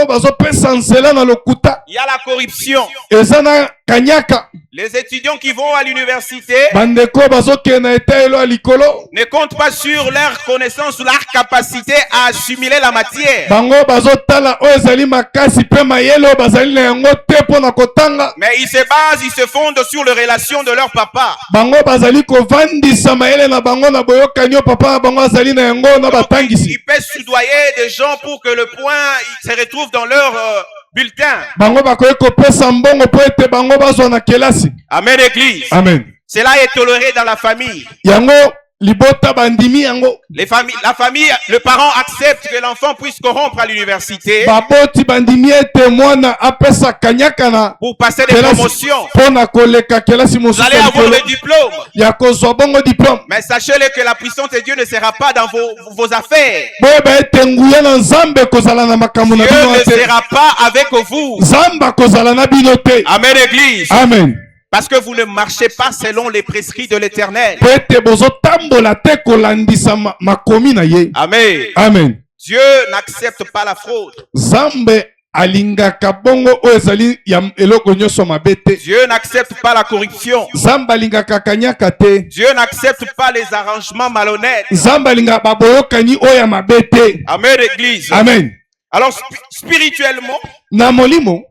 bazopesa nzela na lokuta il y a la corruption. eza na kanyaka Les étudiants qui vont à l'université bandeko bazokende na etayelo ya likolo ne comptent pas sur leur connaissance ou leur capacité à assimiler la matière. bango bazotala oyo ezali makasi mpe mayele oyo bazali na yango te mpo na kotanga Mais ils se basent, ils se fondent sur les relations de leur papa. bango bazali kovandisa mayele na bango na boyokani oyo papa na bango azali na yango na batangisi Ils peuvent soudoyer des gens pour que le point se retrouve dans leur bulletin. bango bakoki kopesa mbongo mpo ete bango bazwa na kelasi Amen, Église. amen Cela est toléré dans la famille. yango libota bandimi yango. La famille, le parent accepte que l'enfant puisse corrompre à l'université Baboti bandimi ete mwana apesa kanyakana pour passer des promotions. pona koleka kelasi Vous mosusu allez avoir le diplôme. ya kozwa bongo diplôme. Mais sachez-le que la puissance de Dieu ne sera pas dans vos affaires. Boyeba ete nguya na nzambe kozala na makambo na Dieu bino ne te. sera pas avec vous. Nzamba kozala na bino te. Amen, Église. Amen. Parce que vous ne marchez pas selon les prescrits de l'Éternel. Pete bozo tambola te kolandisa makomi na ye. Amen. Amen. Dieu n'accepte pas la fraude. Nzambe alingaka bongo oyo ezali ya eloko nyonso mabe te. Dieu n'accepte pas la corruption. Nzambe alingaka kanyaka te. Dieu n'accepte pas les arrangements malhonnêtes. Nzambe alingaka baboyokani oyo ya mabe te. Amen, Église. Amen. Alors, spirituellement, Na molimo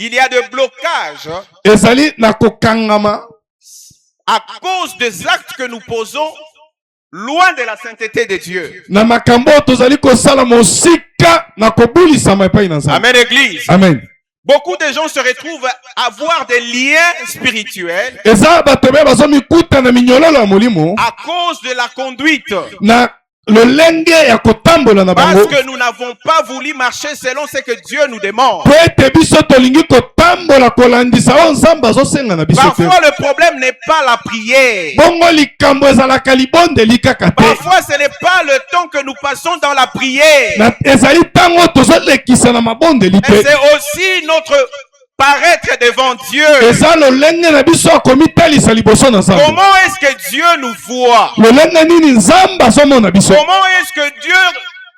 il y a des blocages ezali na kokangama à cause des actes que nous posons loin de la sainteté de Dieu. na makambo oyo tozali kosala mosika na kobulisama epai na Nzambe. Amen, Église. Amen. Beaucoup de gens se retrouvent à avoir des liens spirituels Eza bato be bazomikuta na minyololo ya molimo à cause de la conduite. na lolenge ya kotambola na Parce bango que nous n'avons pas voulu marcher selon ce que Dieu nous demande. po ete biso tolingi kotambola kolandisa oyo Nzambe azosenga na biso te. Parfois, le problème n'est pas la prière. Bongo likambo ezalaka libondeli kaka te. Parfois, ce n'est pas le temps que nous passons dans la prière. Na ezali ntango tozolekisa na mabondeli Mais te. c'est aussi notre paraître devant Dieu. Eza lolenge na biso ya komitalisa liboso na Nzambe. Comment est-ce que Dieu nous voit? Lolenge nini Nzambe azomona biso. Comment est-ce que Dieu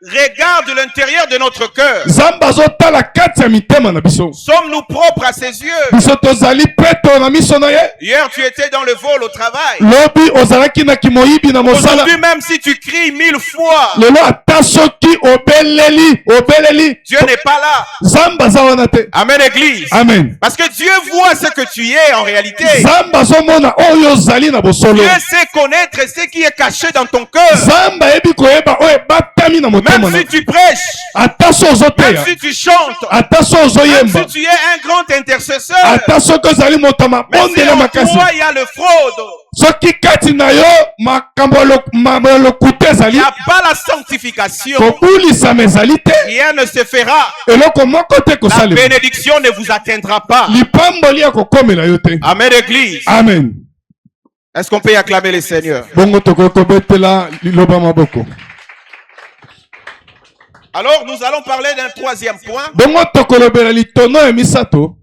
regarde l'intérieur de notre cœur? Nzambe azotala kati ya mitema na biso. Sommes-nous propres à ses yeux? Biso tozali peto na miso na ye. Hier, tu étais dans le vol au travail. Lobi ozalaki na kimoyibi na mosala. Aujourd'hui, même si tu cries 1000 fois, Lelo ata soki obeleli Dieu n'est pas là. Nzambe aza wana te. Amen, Église. Amen. Parce que Dieu voit ce que tu es en réalité. Nzambe azomona oyo ozali na bosolo. Dieu sait connaître ce qui est caché dans ton cœur. Nzambe ayebi koyeba oyo ebatami na motema Même na si tu prêches, ata so même ozoteya, si tu chantes, ata so même ozoyemba, si tu es un grand intercesseur, ata soki ozali moto ya mais si mabondela en makasi, toi il y a le fraude, soki kati na yo makambo ya lokuta il ezali, n'y a pas la sanctification, kobulisama ezali te, rien ne se fera. eloko moko te La kosalema, bénédiction ne vous atteindra pas. lipamboli ya kokomela yo te. Amen, Église. Amen. Est-ce qu'on peut y acclamer le Seigneur? Bongo tokoki kobetela liloba maboko. Alors, nous allons parler d'un troisième point. Bongo tokolobela litono ya misato,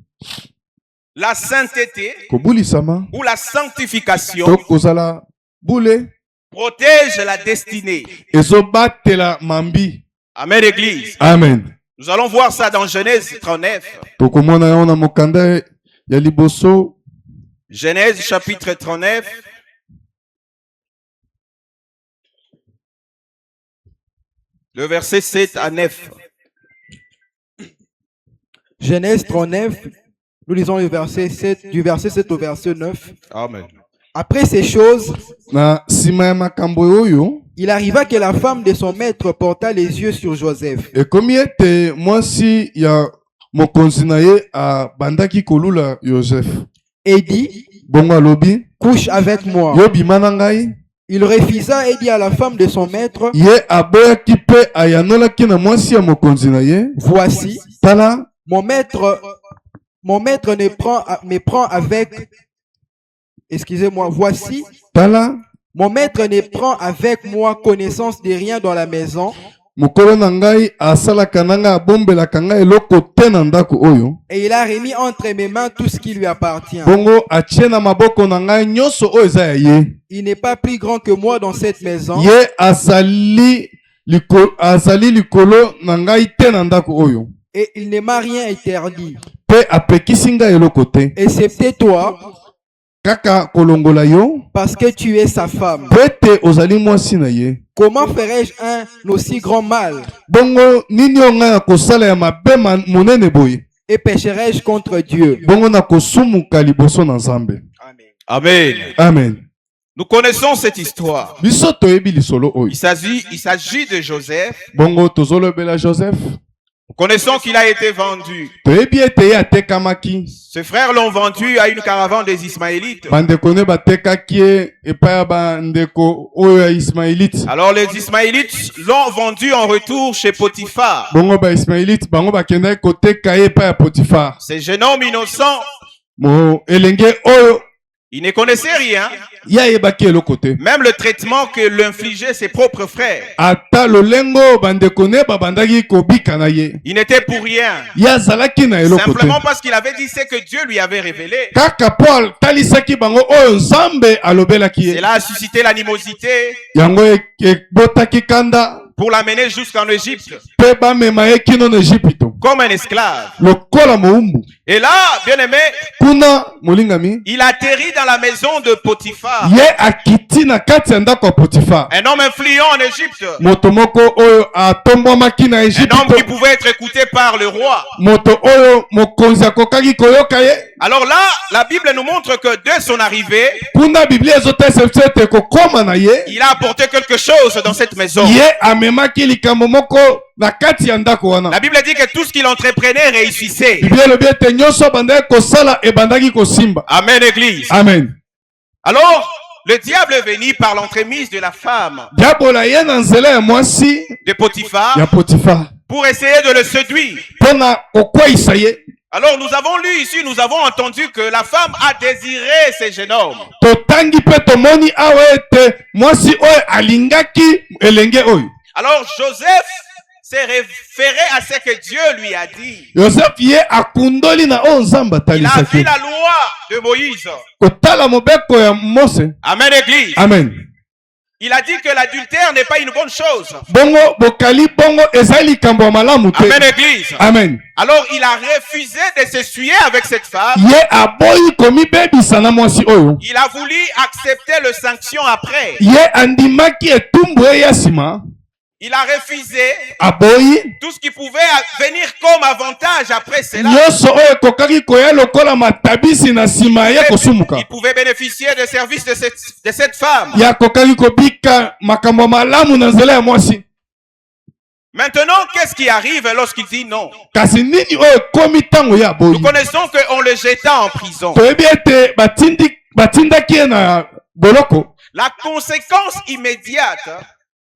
La sainteté kobulisama ou la sanctification to kozala bule protège la destinée. ezobatela mambi. Amen, Église. Amen. Nous allons voir ça dans Genèse 39. Tokomona yango na mokanda ya liboso. Genèse chapitre 39. Le verset 7 à 9. Genèse 39, nous lisons le verset 7, du verset 7 au verset 9. Amen. Après ces choses, Na sima ya makambo oyo, il arriva que la femme de son maître porta les yeux sur Joseph ekomi ete mwasi ya mokonzi na ye abandaki kolula Joseph. et dit, Bongo alobi, couche avec moi. yo bima na ngai. Il refusa et dit à la femme de son maître, Ye aboyaki mpe ayanolaki na mwasi ya mokonzi na ye. voici, Tala, mon maître me prend avec, excusez-moi, voici, tala, mon maître ne prend avec moi connaissance de rien dans la maison, mokolo na ngai asalaka na ngai abombelaka ngai eloko te na ndako oyo. et il a remis entre mes mains tout ce qui lui appartient. Bongo atie na maboko na ngai nyonso oyo eza ya ye. Il n'est pas plus grand que moi dans cette maison, Ye azali likolo na ngai te na ndako oyo. et il ne m'a rien interdit, Pe apekisi ngai eloko te. excepté toi, Kaka kolongola yo, parce que tu es sa femme. pe te ozali mwasi na ye. Comment ferais-je un aussi grand mal Bongo nini oyo ngai na kosala ya mabe monene boye. et pécherais-je contre Dieu? Bongo na kosumuka liboso na Nzambe. Amen. Amen. Nous connaissons cette histoire. Biso toyebi lisolo oyo. Il s'agit de Joseph Bongo tozolobela Joseph. connaissons qu'il a été vendu. toyebi ete ye atekamaki. Ses frères l'ont vendu à une caravane des Ismaélites. Bandeko ne batekaki ye epai ya bandeko oyo ya Ismaélite. Alors les Ismaélites l'ont vendu en retour chez Potiphar. Bongo ba Ismaélite bango bakendaki koteka ye epai ya Potiphar. Ce jeune homme innocent, Mo elenge oyo il ne connaissait rien. ye ayebaki eloko te. Même le traitement que l'infligeaient ses propres frères. Ata lolengo bandeko ne babandaki kobika na ye. Il n'était pour rien. Ye azalaki na eloko te. Simplement parce qu'il avait dit ce que Dieu lui avait révélé. Kaka Paul talisaki bango oyo Nzambe alobelaki ye. Cela a suscité l'animosité Yango ebotaki kanda pour l'amener jusqu'en Égypte pe bamema ye kino na Ejipito comme un esclave. lokola moumbu. Et là, bien aimé, Kuna molingami il atterrit dans la maison de Potiphar, ye akiti na kati ya ndako ya Potiphar. un homme influent en Égypte, Moto moko oyo atombwamaki na un homme Ejipito. qui pouvait être écouté par le roi. Moto oyo mokonzi akokaki koyoka ye. Alors là, la Bible nous montre que dès son arrivée, Kuna Biblia ezotesa biso ete kokoma na ye. il a apporté quelque chose dans cette maison. Ye amemaki likambo moko na kati ya ndako wana. La Bible dit que tout ce qu'il entreprenait réussissait. Biblia elobi ete nyonso bandaki kosala ebandaki kosimba. Amen, Église. Amen. Alors, le diable est venu par l'entremise de la femme Diabola ye na nzela ya mwasi de Potiphar ya Potiphar pour essayer de le séduire. mpona kokweyisa ye. Alors nous avons lu ici, nous avons entendu que la femme a désiré ce jeune homme. Totangi mpe tomoni awa ete mwasi oyo alingaki elenge oyo. Alors Joseph s'est référé à ce que Dieu lui a dit. Yosef ye akundoli na oyo Nzambe Il a atalisaki. vu la loi de Moïse. Kotala mobeko ya Mose. Amen, Église. Amen. Il a dit que l'adultère n'est pas une bonne chose. Bongo bokali bongo ezali likambo ya malamu te. Amen, Église. Amen. Alors il a refusé de s'essuyer avec cette femme. Ye aboyi komibebisa na mwasi oyo. Il a voulu accepter le sanction après. Ye andimaki etumbu ye ya nsima. Il a refusé Aboyi tout ce qui pouvait venir comme avantage après cela. nyonso oyo ekokaki koya lokola matabisi na nsima ya kosumuka. Il pouvait bénéficier des services de cette femme. Ya kokaki kobika makambo malamu na nzela ya mwasi. Maintenant, qu'est-ce qui arrive lorsqu'il dit non? Kasi nini oyo ekomi ntango ya aboyi. Nous connaissons qu'on le jeta en prison. Toyebi ete batindaki ye na boloko. La conséquence immédiate,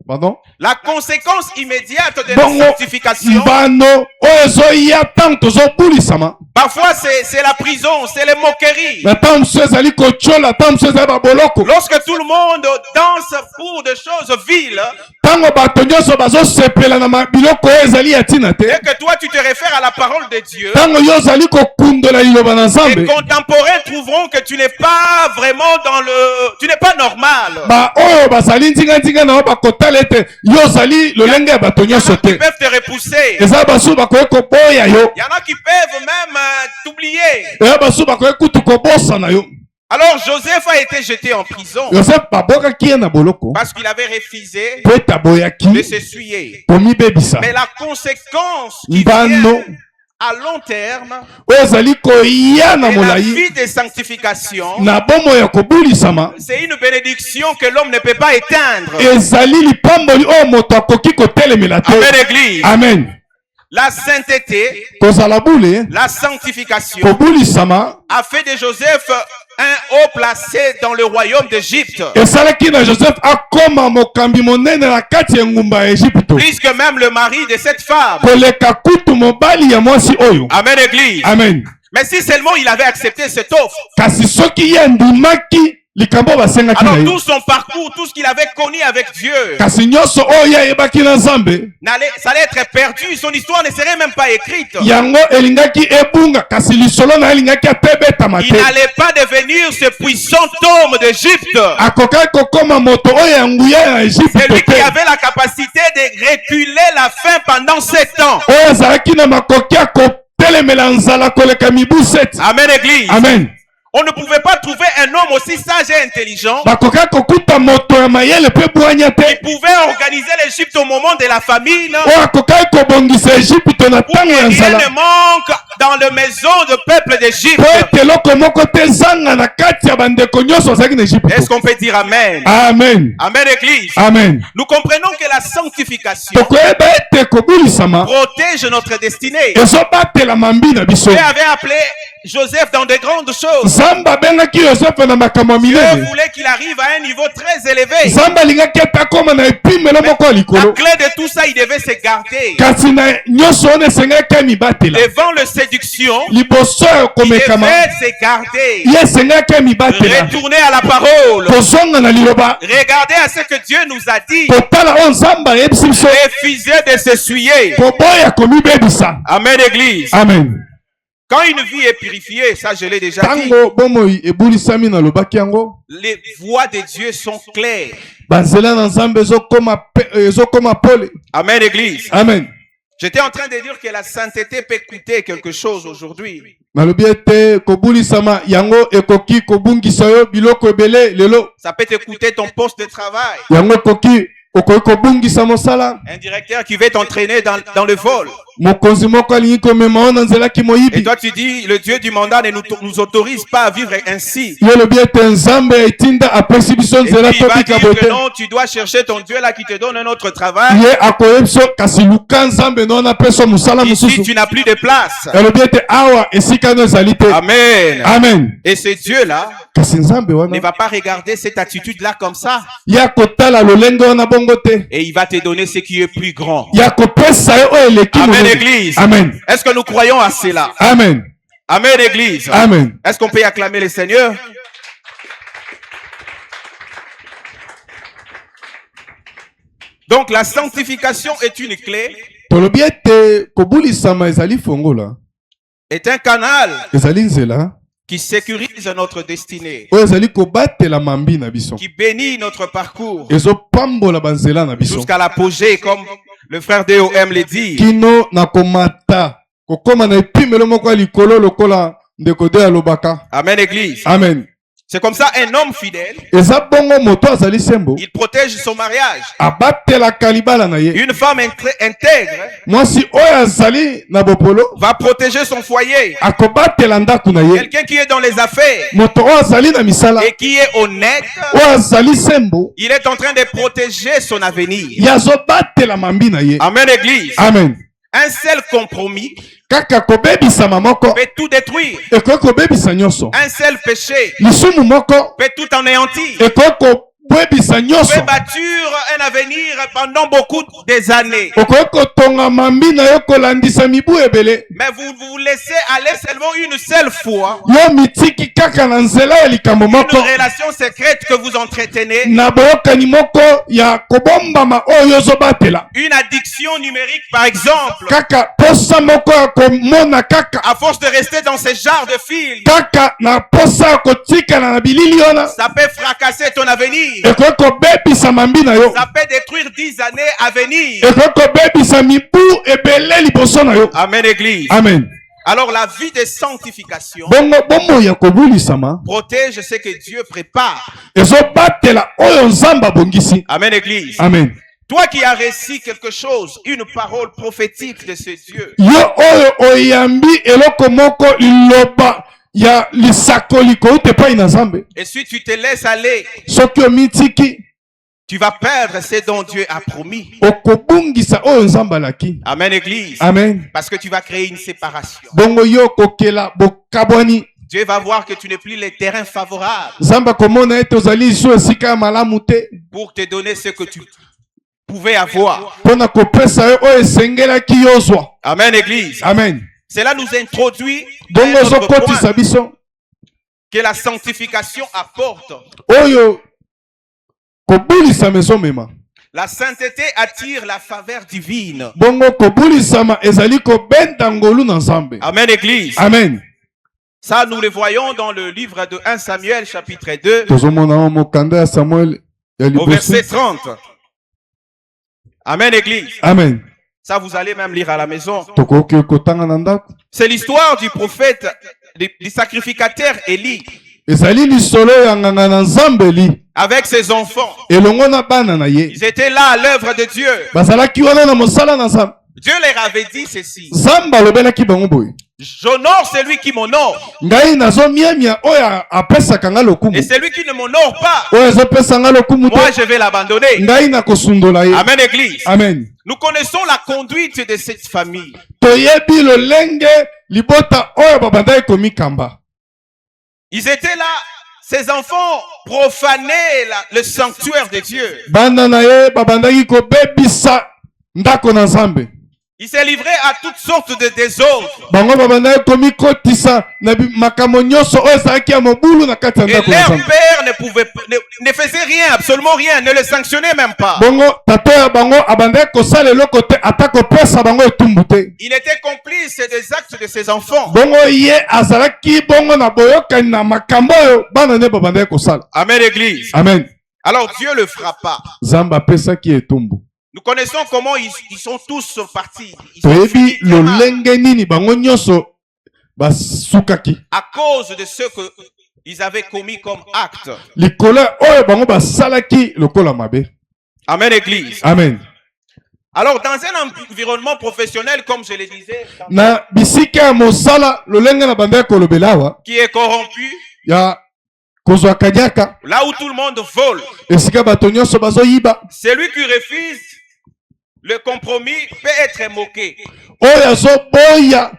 Pardon? la conséquence immédiate de la Bongo sanctification, mbano oyo ezoya ntango tozobulisama. parfois c'est la prison, c'est les moqueries. Na ntango mosusu ezali kotiola, ntango mosusu ezali baboloko. Lorsque tout le monde danse pour des choses viles, Ntango bato nyonso bazosepela na biloko oyo ezali ya ntina te. et que toi tu te réfères à la parole de Dieu, Ntango yo ozali kokundola liloba na les Nzambe. contemporains trouveront que tu n'es pas vraiment tu n'es pas normal. Ba oyo bazali ndinga na yo bakotala ete yo ozali lolenge ya bato Il y en nyonso a qui te. peuvent te repousser. Eza basu bakoki koboya yo. Il y en a qui peuvent même t'oublier. Eya basu bakoki kutu kobosana yo. Alors Joseph a été jeté en prison Yosef babwakaki ye na boloko parce qu'il avait refusé mpo ete de aboyaki s'essuyer. komibebisa. Mais la conséquence qui Mbano vient à long terme oyo ezali koya na et la molai vie de sanctification, na bomoi ya kobulisama c'est une bénédiction que l'homme ne peut pas éteindre. ezali lipamboli oyo moto akoki kotelemela te. Amen, Église. Amen. La sainteté, Kozala bule la sanctification kobulisama a fait de Joseph un haut placé dans le royaume d'Égypte. esalaki na Joseph akoma mokambi monene na kati ya ngumba ya Ejipito. Plus que même le mari de cette femme. Koleka kutu mobali ya mwasi oyo. Amen, Église. Amen. Mais si seulement il avait accepté cette offre, Kasi soki ye andimaki likambo basengaki na alors ye. tout son parcours, tout ce qu'il avait connu avec Dieu, Kasi nyonso oyo ayebaki na Nzambe ça allait être perdu. Son histoire ne serait même pas écrite. yango elingaki ebunga, kasi lisolo na elingaki atebetama Il te. n'allait pas devenir ce puissant homme d'Égypte. Akokaki kokoma moto oyo ya nguya ya C'est Ejipito lui qui te. avait la capacité de reculer la faim pendant 7 ans. Oyo azalaki na makoki ya kotelemela nzala koleka mibu 7. Amen, Église. Amen. On ne pouvait pas trouver un homme aussi sage et intelligent bakoka kokuta moto ya mayele pe bwanya qui te pouvait organiser l'Égypte au moment de la famine. oyo akokai kobongisa Egypte na Pour que ntango ya rien nzala ne manque dans le maison de peuple d'Égypte. po ete eloko moko te ezanga na kati ya bandeko nyonso bazalaki na Est-ce Egypte. qu'on peut dire Amen? Amen. Amen, Église. Amen. Nous comprenons que la sanctification tokoyeba ete kobulisama protège notre destinée. ezobatela mambi na biso. Dieu avait appelé Joseph dans de grandes choses. Nzambe abengaki Yosefe na makambo ya Dieu minene. voulait qu'il arrive à un niveau très élevé. Nzambe alingaki ete akoma na epimelo moko ya La likolo clé de tout ça, il devait se garder. kasi na nyonso wana esengaki amibatela Devant le séduction, liboso ya il komekama devait se garder. ye esengaki amibatela Retourner à la parole. kozonga na liloba Regardez à ce que Dieu nous a dit. kotala oyo Nzambe ayebisi biso Refuser de s'essuyer. koboya komibebisa. Amen, Église. Amen. Quand une vie est purifiée, ça je l'ai déjà dit, Tango bomoi ebulisami nalobaki yango les voies de Dieu sont claires. banzela na Nzambe ezokoma pole. Amen, Église. Amen. J'étais en train de dire que la sainteté peut coûter quelque chose aujourd'hui. nalobi ete kobulisama yango ekoki kobungisa yo biloko ebele lelo Ça peut te coûter ton poste de travail. yango okoki kobungisa mosala. Un directeur qui veut t'entraîner dans le vol. mokonzi moko alingi komema yo na nzelaki Et moyibi toi tu dis, le Dieu du mandat ne nous autorise pas à vivre ainsi. ye lobi ete Nzambe etinda apesi biso Et nzela puis il va tobika dire que bote non, tu dois chercher ton Dieu là qui te donne un autre travail. ye akoyebi biso kasi luka Nzambe no napesa mosala Ici mosusu tu n'as plus de place. elobi ete awa esika no ezali te. Amen. Amen. Et ce Dieu là kasi Nzambe ne wana va pas regarder cette attitude là comme ça. ye akotala lolenge wana bongo te Et il va te donner ce qui est plus grand. ye akopesa ye oyo eleki Amen, monene. Église. Amen. Est-ce que nous croyons à cela? Amen. Amen, Église. Amen. Est-ce qu'on peut y acclamer le Seigneur? Donc la sanctification est une clé, tolobi ete kobulisama ezali fongola est un canal ezali nzela qui sécurise notre destinée, oyo ezali kobatela mambi na biso qui bénit notre parcours ezopambola banzela na biso jusqu'à l'apogée, comme le frère Déo aime le dire. kino na komata kokoma na epimelo moko ya likolo lokola ndeko de alobaka. Amen, Église. Amen. C'est comme ça un homme fidèle, eza bongo moto azali sembo il protège son mariage. abatelaka libala na ye. Une femme intègre mwasi oyo azali na bopolo va protéger son foyer. akobatela ndako na ye. Quelqu'un qui est dans les affaires moto oyo azali na misala et qui est honnête, oyo azali sembo il est en train de protéger son avenir. ye azobatela mambi na ye. Amen, Église. Amen. Un seul compromis kaka kobebisama moko peut tout détruire. ekoki kobebisa nyonso. Un seul péché lisumu moko peut tout anéantir. ekoki kobebisa nyonso. Peut bâtir un avenir pendant beaucoup des années. okoki kotonga mambi na yo kolandisa mibu ebele. Mais vous laissez aller seulement une seule fois. yo mitiki kaka na nzela ya likambo moko Une relation secrète que vous entretenez. na boyokani moko ya kobombama oyo ozobatela. Une addiction numérique, par exemple. kaka posa moko ya komona kaka À force de rester dans ce genre de film, kaka na posa ya kotikala na bilili wana ça peut fracasser ton avenir. ekoki kobebisa mambi na yo. Ça peut détruire 10 années à venir. ekoki kobebisa mibu ebele liboso na yo. Amen, Église. Amen. Alors la vie de sanctification bongo bomoi ya kobulisama protège ce que Dieu prépare. ezobatela oyo Nzambe abongisi. Amen, Église. Amen. Toi qui as reçu quelque chose, une parole prophétique de ce Dieu, yo oyo oyambi eloko moko liloba ya lisakoli kouta epai na Nzambe et si tu te laisses aller, soki omitiki tu vas perdre ce dont Dieu a promis. okobungisa oyo Nzambe alaki. Amen, Église. Amen. Parce que tu vas créer une séparation. bongo yo kokela bokabwani. Dieu va voir que tu n'es plus le terrain favorable Nzambe akomona ete ozali lisu esika ya malamu te pour te donner ce que tu pouvais avoir. mpona kopesa yo oyo esengelaki yo ozwa. Amen, Église. Amen. Cela nous introduit à bongo un autre ezokotisa point biso que la sanctification apporte. oyo kobulisama ezomema. La sainteté attire la faveur divine. bongo kobulisama ezali kobenda ngolu na Nzambe. Amen, Église. Amen. Ça, nous le voyons dans le livre de 1 Samuel, chapitre 2, tozomona mokanda ya Samuel ya au verset liboso. 30. Amen, Église. Amen. Ça, vous allez même lire à la maison. tokoki kotanga na ndako. C'est l'histoire du prophète du sacrificateur Élie ezali lisolo ya nganga na Nzambe Eli avec ses enfants. elongo na bana na ye Ils étaient là à l'œuvre de Dieu. bazalaki wana na mosala na Nzambe. Dieu leur avait dit ceci. Nzambe alobelaki bango boye, J'honore celui qui m'honore. ngai nazomiamia oyo apesaka nga lokumu, Et celui qui ne m'honore pas, oyo ezopesa nga lokumu moi te je vais l'abandonner. ngai nakosundola ye. Amen, Église. Amen. Nous connaissons la conduite de cette famille. Toyebi lolenge libota oyo babandaki komikamba. Ils étaient là, ces enfants profanaient le sanctuaire de Dieu. Banda na ye babandaki kobebisa ndako na Nzambe. Ils se livraient à toutes sortes de désordres. Bango babandaki komikotisa na makambo nyonso oyo ezalaki ya mobulu na kati ya Et ndako na leur Nzambe. père ne faisait rien, absolument rien, ne le sanctionnait même pas. Bongo tata ya bango abandaki kosala eloko te ata kopesa bango etumbu te. Il était complice des actes de ses enfants. Bongo ye azalaki bongo na boyokani na makambo oyo bana ne babandaki kosala. Amen, Église. Amen. Alors Dieu le frappa. Nzambe apesaki etumbu. Nous connaissons comment ils sont tous partis. Ils sont Toyebi finis clairement lolenge nini bango nyonso basukaki. à cause de ce qu'ils avaient commis comme acte. Likolo oyo bango basalaki lokola mabe. Amen, Église. Amen. Alors, dans un environnement professionnel, comme je le disais, Na bisika ya mosala lolenge na bandaki kolobela awa qui est corrompu, ya kozwa kanyaka là où tout le monde vole, esika bato nyonso bazoyiba celui qui refuse le compromis peut être moqué. oyo azoboya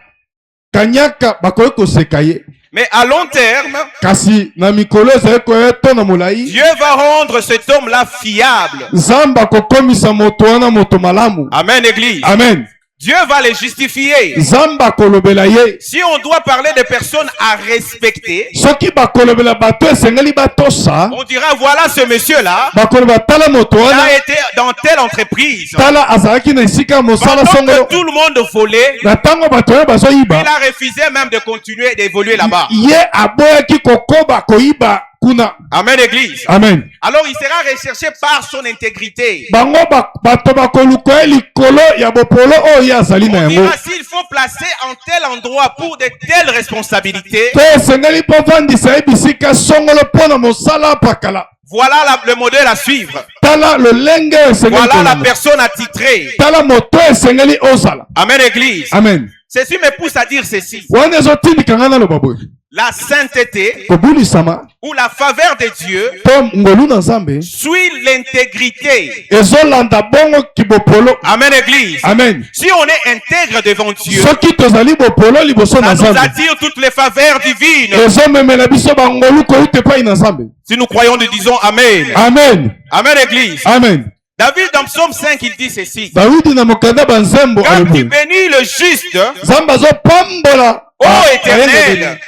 kanyaka bakoki koseka ye. Mais à long terme, Kasi na mikolo ezali koya to na molai Dieu va rendre cet homme-là fiable. Nzambe akokomisa moto wana moto malamu. Amen, Église. Amen. Dieu va les justifier. Nzambe akolobela ye. Si on doit parler de personnes à respecter, Soki bakolobela bato esengeli batosa on dira voilà ce monsieur-là, bakoloba tala moto il wana a été dans telle entreprise. tala azalaki na esika mosala Pendant songolo que tout le monde volait, na ntango bato oyo il bazoyiba a refusé même de continuer d'évoluer là-bas. ye aboyaki kokoba koyiba kuna. Amen, Église. Amen. Alors il sera recherché par son intégrité. Bango bato bakoluka ye likolo ya bopolo oyo ye azali na On yango dira s'il faut placer en tel endroit pour de telles responsabilités, te esengeli mpo vandisa ye bisika songolo mpo na mosala pakala. voilà le modèle à suivre. Tala lolenge oyo esengeli Voilà la kolanda. personne attitrée. Tala moto esengeli ozala. Amen, Église. Amen. Ceci me pousse à dire ceci. Wana ezotindika nga naloba boye La sainteté kobulisama ou la faveur de Dieu mpo ngolu na Nzambe suit l'intégrité. ezolanda bongo kibopolo. Amen, Église. Amen. Si on est intègre devant Dieu, Soki tozali bopolo liboso ça na nous Nzambe attire toutes les faveurs divines. ezomemela biso bangolu koyuta epai na Nzambe. Si nous croyons, nous disons Amen. Amen. Amen, Église. Amen. David, dans Psaume 5, il dit ceci. Dawidi na mokanda banzembo Quand tu alobi bénis le juste, Nzambe azopambola ô éternel,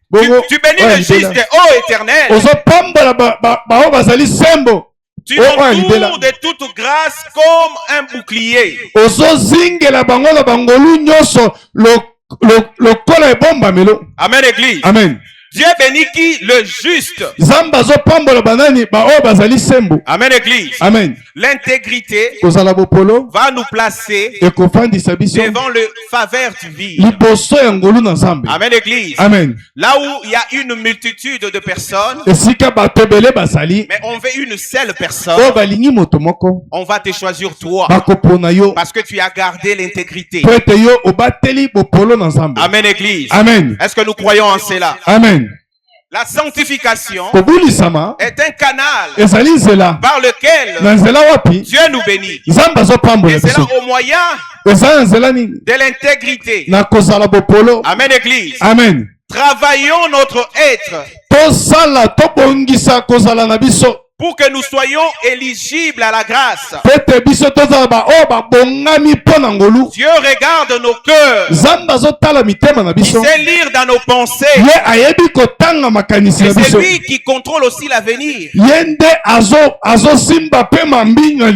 bongo tu bénis oyo le alibela. juste, ô éternel, ozopambola bao bazali sembo tu oyo alibela. l'entoures de toute grâce comme un bouclier. ozozingela bango na bangolu nyonso lokola ebombamelo. Amen, Église. Amen. Dieu bénit qui? Le juste. Nzambe azopambola banani baoyo bazali sembo. Amen, Église. Amen. L'intégrité kozala bopolo va nous placer ekofandisa biso devant le faveur divine. liboso ya ngolu na Nzambe. Amen, Église. Amen. Là où il y a une multitude de personnes, esika bato ebele bazali mais on veut une seule oyo personne, balingi moto moko on va te choisir toi. bakopona yo Parce que tu as gardé l'intégrité. po ete yo obateli bopolo na Nzambe. Amen, Église. Amen. Est-ce que nous croyons en cela? Amen. La sanctification kobulisama est un canal ezali nzela par lequel na nzela wapi Dieu nous bénit. Nzambe azopambola Et c'est biso là au moyen eza na nzela nini de l'intégrité. na kozala bopolo. Amen, Église. Amen. Travaillons notre être tosala tobongisa kozala na biso pour que nous soyons éligibles à la grâce. pete biso tozala baoyo babongami mpo na ngolu. Dieu regarde nos cœurs. Nzambe azotala mitema na Il biso sait lire dans nos pensées. ye ayebi kotanga makanisi Et na c'est biso lui qui contrôle aussi l'avenir. ye nde azosimba mpe mambinga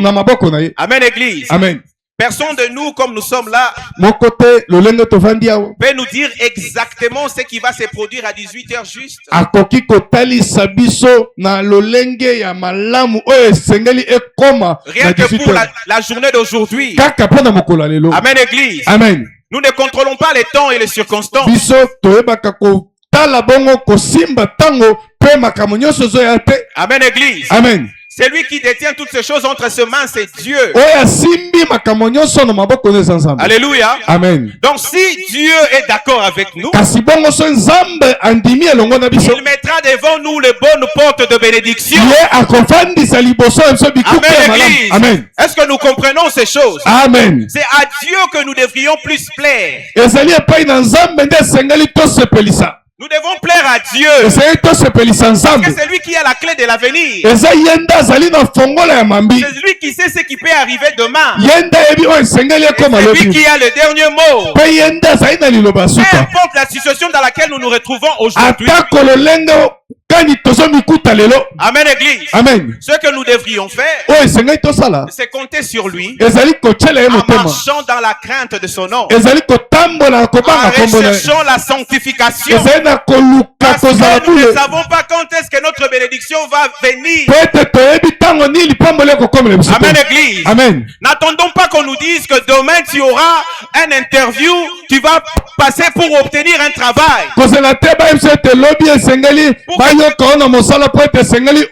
na maboko na ye. Amen, Église. Amen. Personne de nous, comme nous sommes là, moko te lolenge tovandi awa peut nous dire exactement ce qui va se produire à 18h juste. akoki kotalisa biso na lolenge ya malamu oyo esengeli ekoma Rien na que pour 18 heures. la journée d'aujourd'hui. kaka mpo na mokolo ya lelo. Amen, Église. Amen. Nous ne contrôlons pas les temps et les circonstances. biso toyebaka kotala bongo kosimba tango pe makambo nyonso ezoya te. Amen, Église. Amen. C'est lui qui détient toutes ces choses entre ses mains, c'est Dieu. Oyo asimbi makambo nyonso na maboko neza nzambe. Alléluia. Amen. Donc si Dieu est d'accord avec nous, Kasi bongo so nzambe andimi elongo na biso, il mettra devant nous les bonnes portes de bénédiction. ye akofandisa liboso ya biso bikuke ya Amen, malamu. Église. Amen. Est-ce que nous comprenons ces choses? Amen. C'est à Dieu que nous devrions plus plaire. Ezali epai na nzambe nde esengeli tosepelisa. Nous devons plaire à Dieu. Esengeli tosepelisa Parce nzambe. que c'est lui qui a la clé de l'avenir. Eza ye nde azali na fongola ya mambi. C'est lui qui sait ce qui peut arriver demain. Ye nde ayebi oyo esengeli Et ekoma c'est lui lobi. qui a le dernier mot. Mpe ye nde azali na liloba Peu suka. importe la situation dans laquelle nous nous retrouvons aujourd'hui. Atako lolenge kani tozomikuta lelo. Amen, Église. Amen. Ce que nous devrions faire, Oyo esengeli tosala c'est compter sur lui ezali kotyela ye en motema. marchant dans la crainte de son nom, Ezali kotambola na en kobanga kombo na ye. recherchant la sanctification. Ezali na koluka Parce kozala que nous ne bule. savons pas quand est-ce que notre bénédiction va venir. Po ete toyebi ntango nini lipamboli ekokomela biso Amen, te. Église. Amen. N'attendons pas qu'on nous dise que demain tu auras un interview, tu vas passer pour obtenir un travail. kozela te bayebiso ete lobi esengeli bayoka oyo na mosala po ete esengeli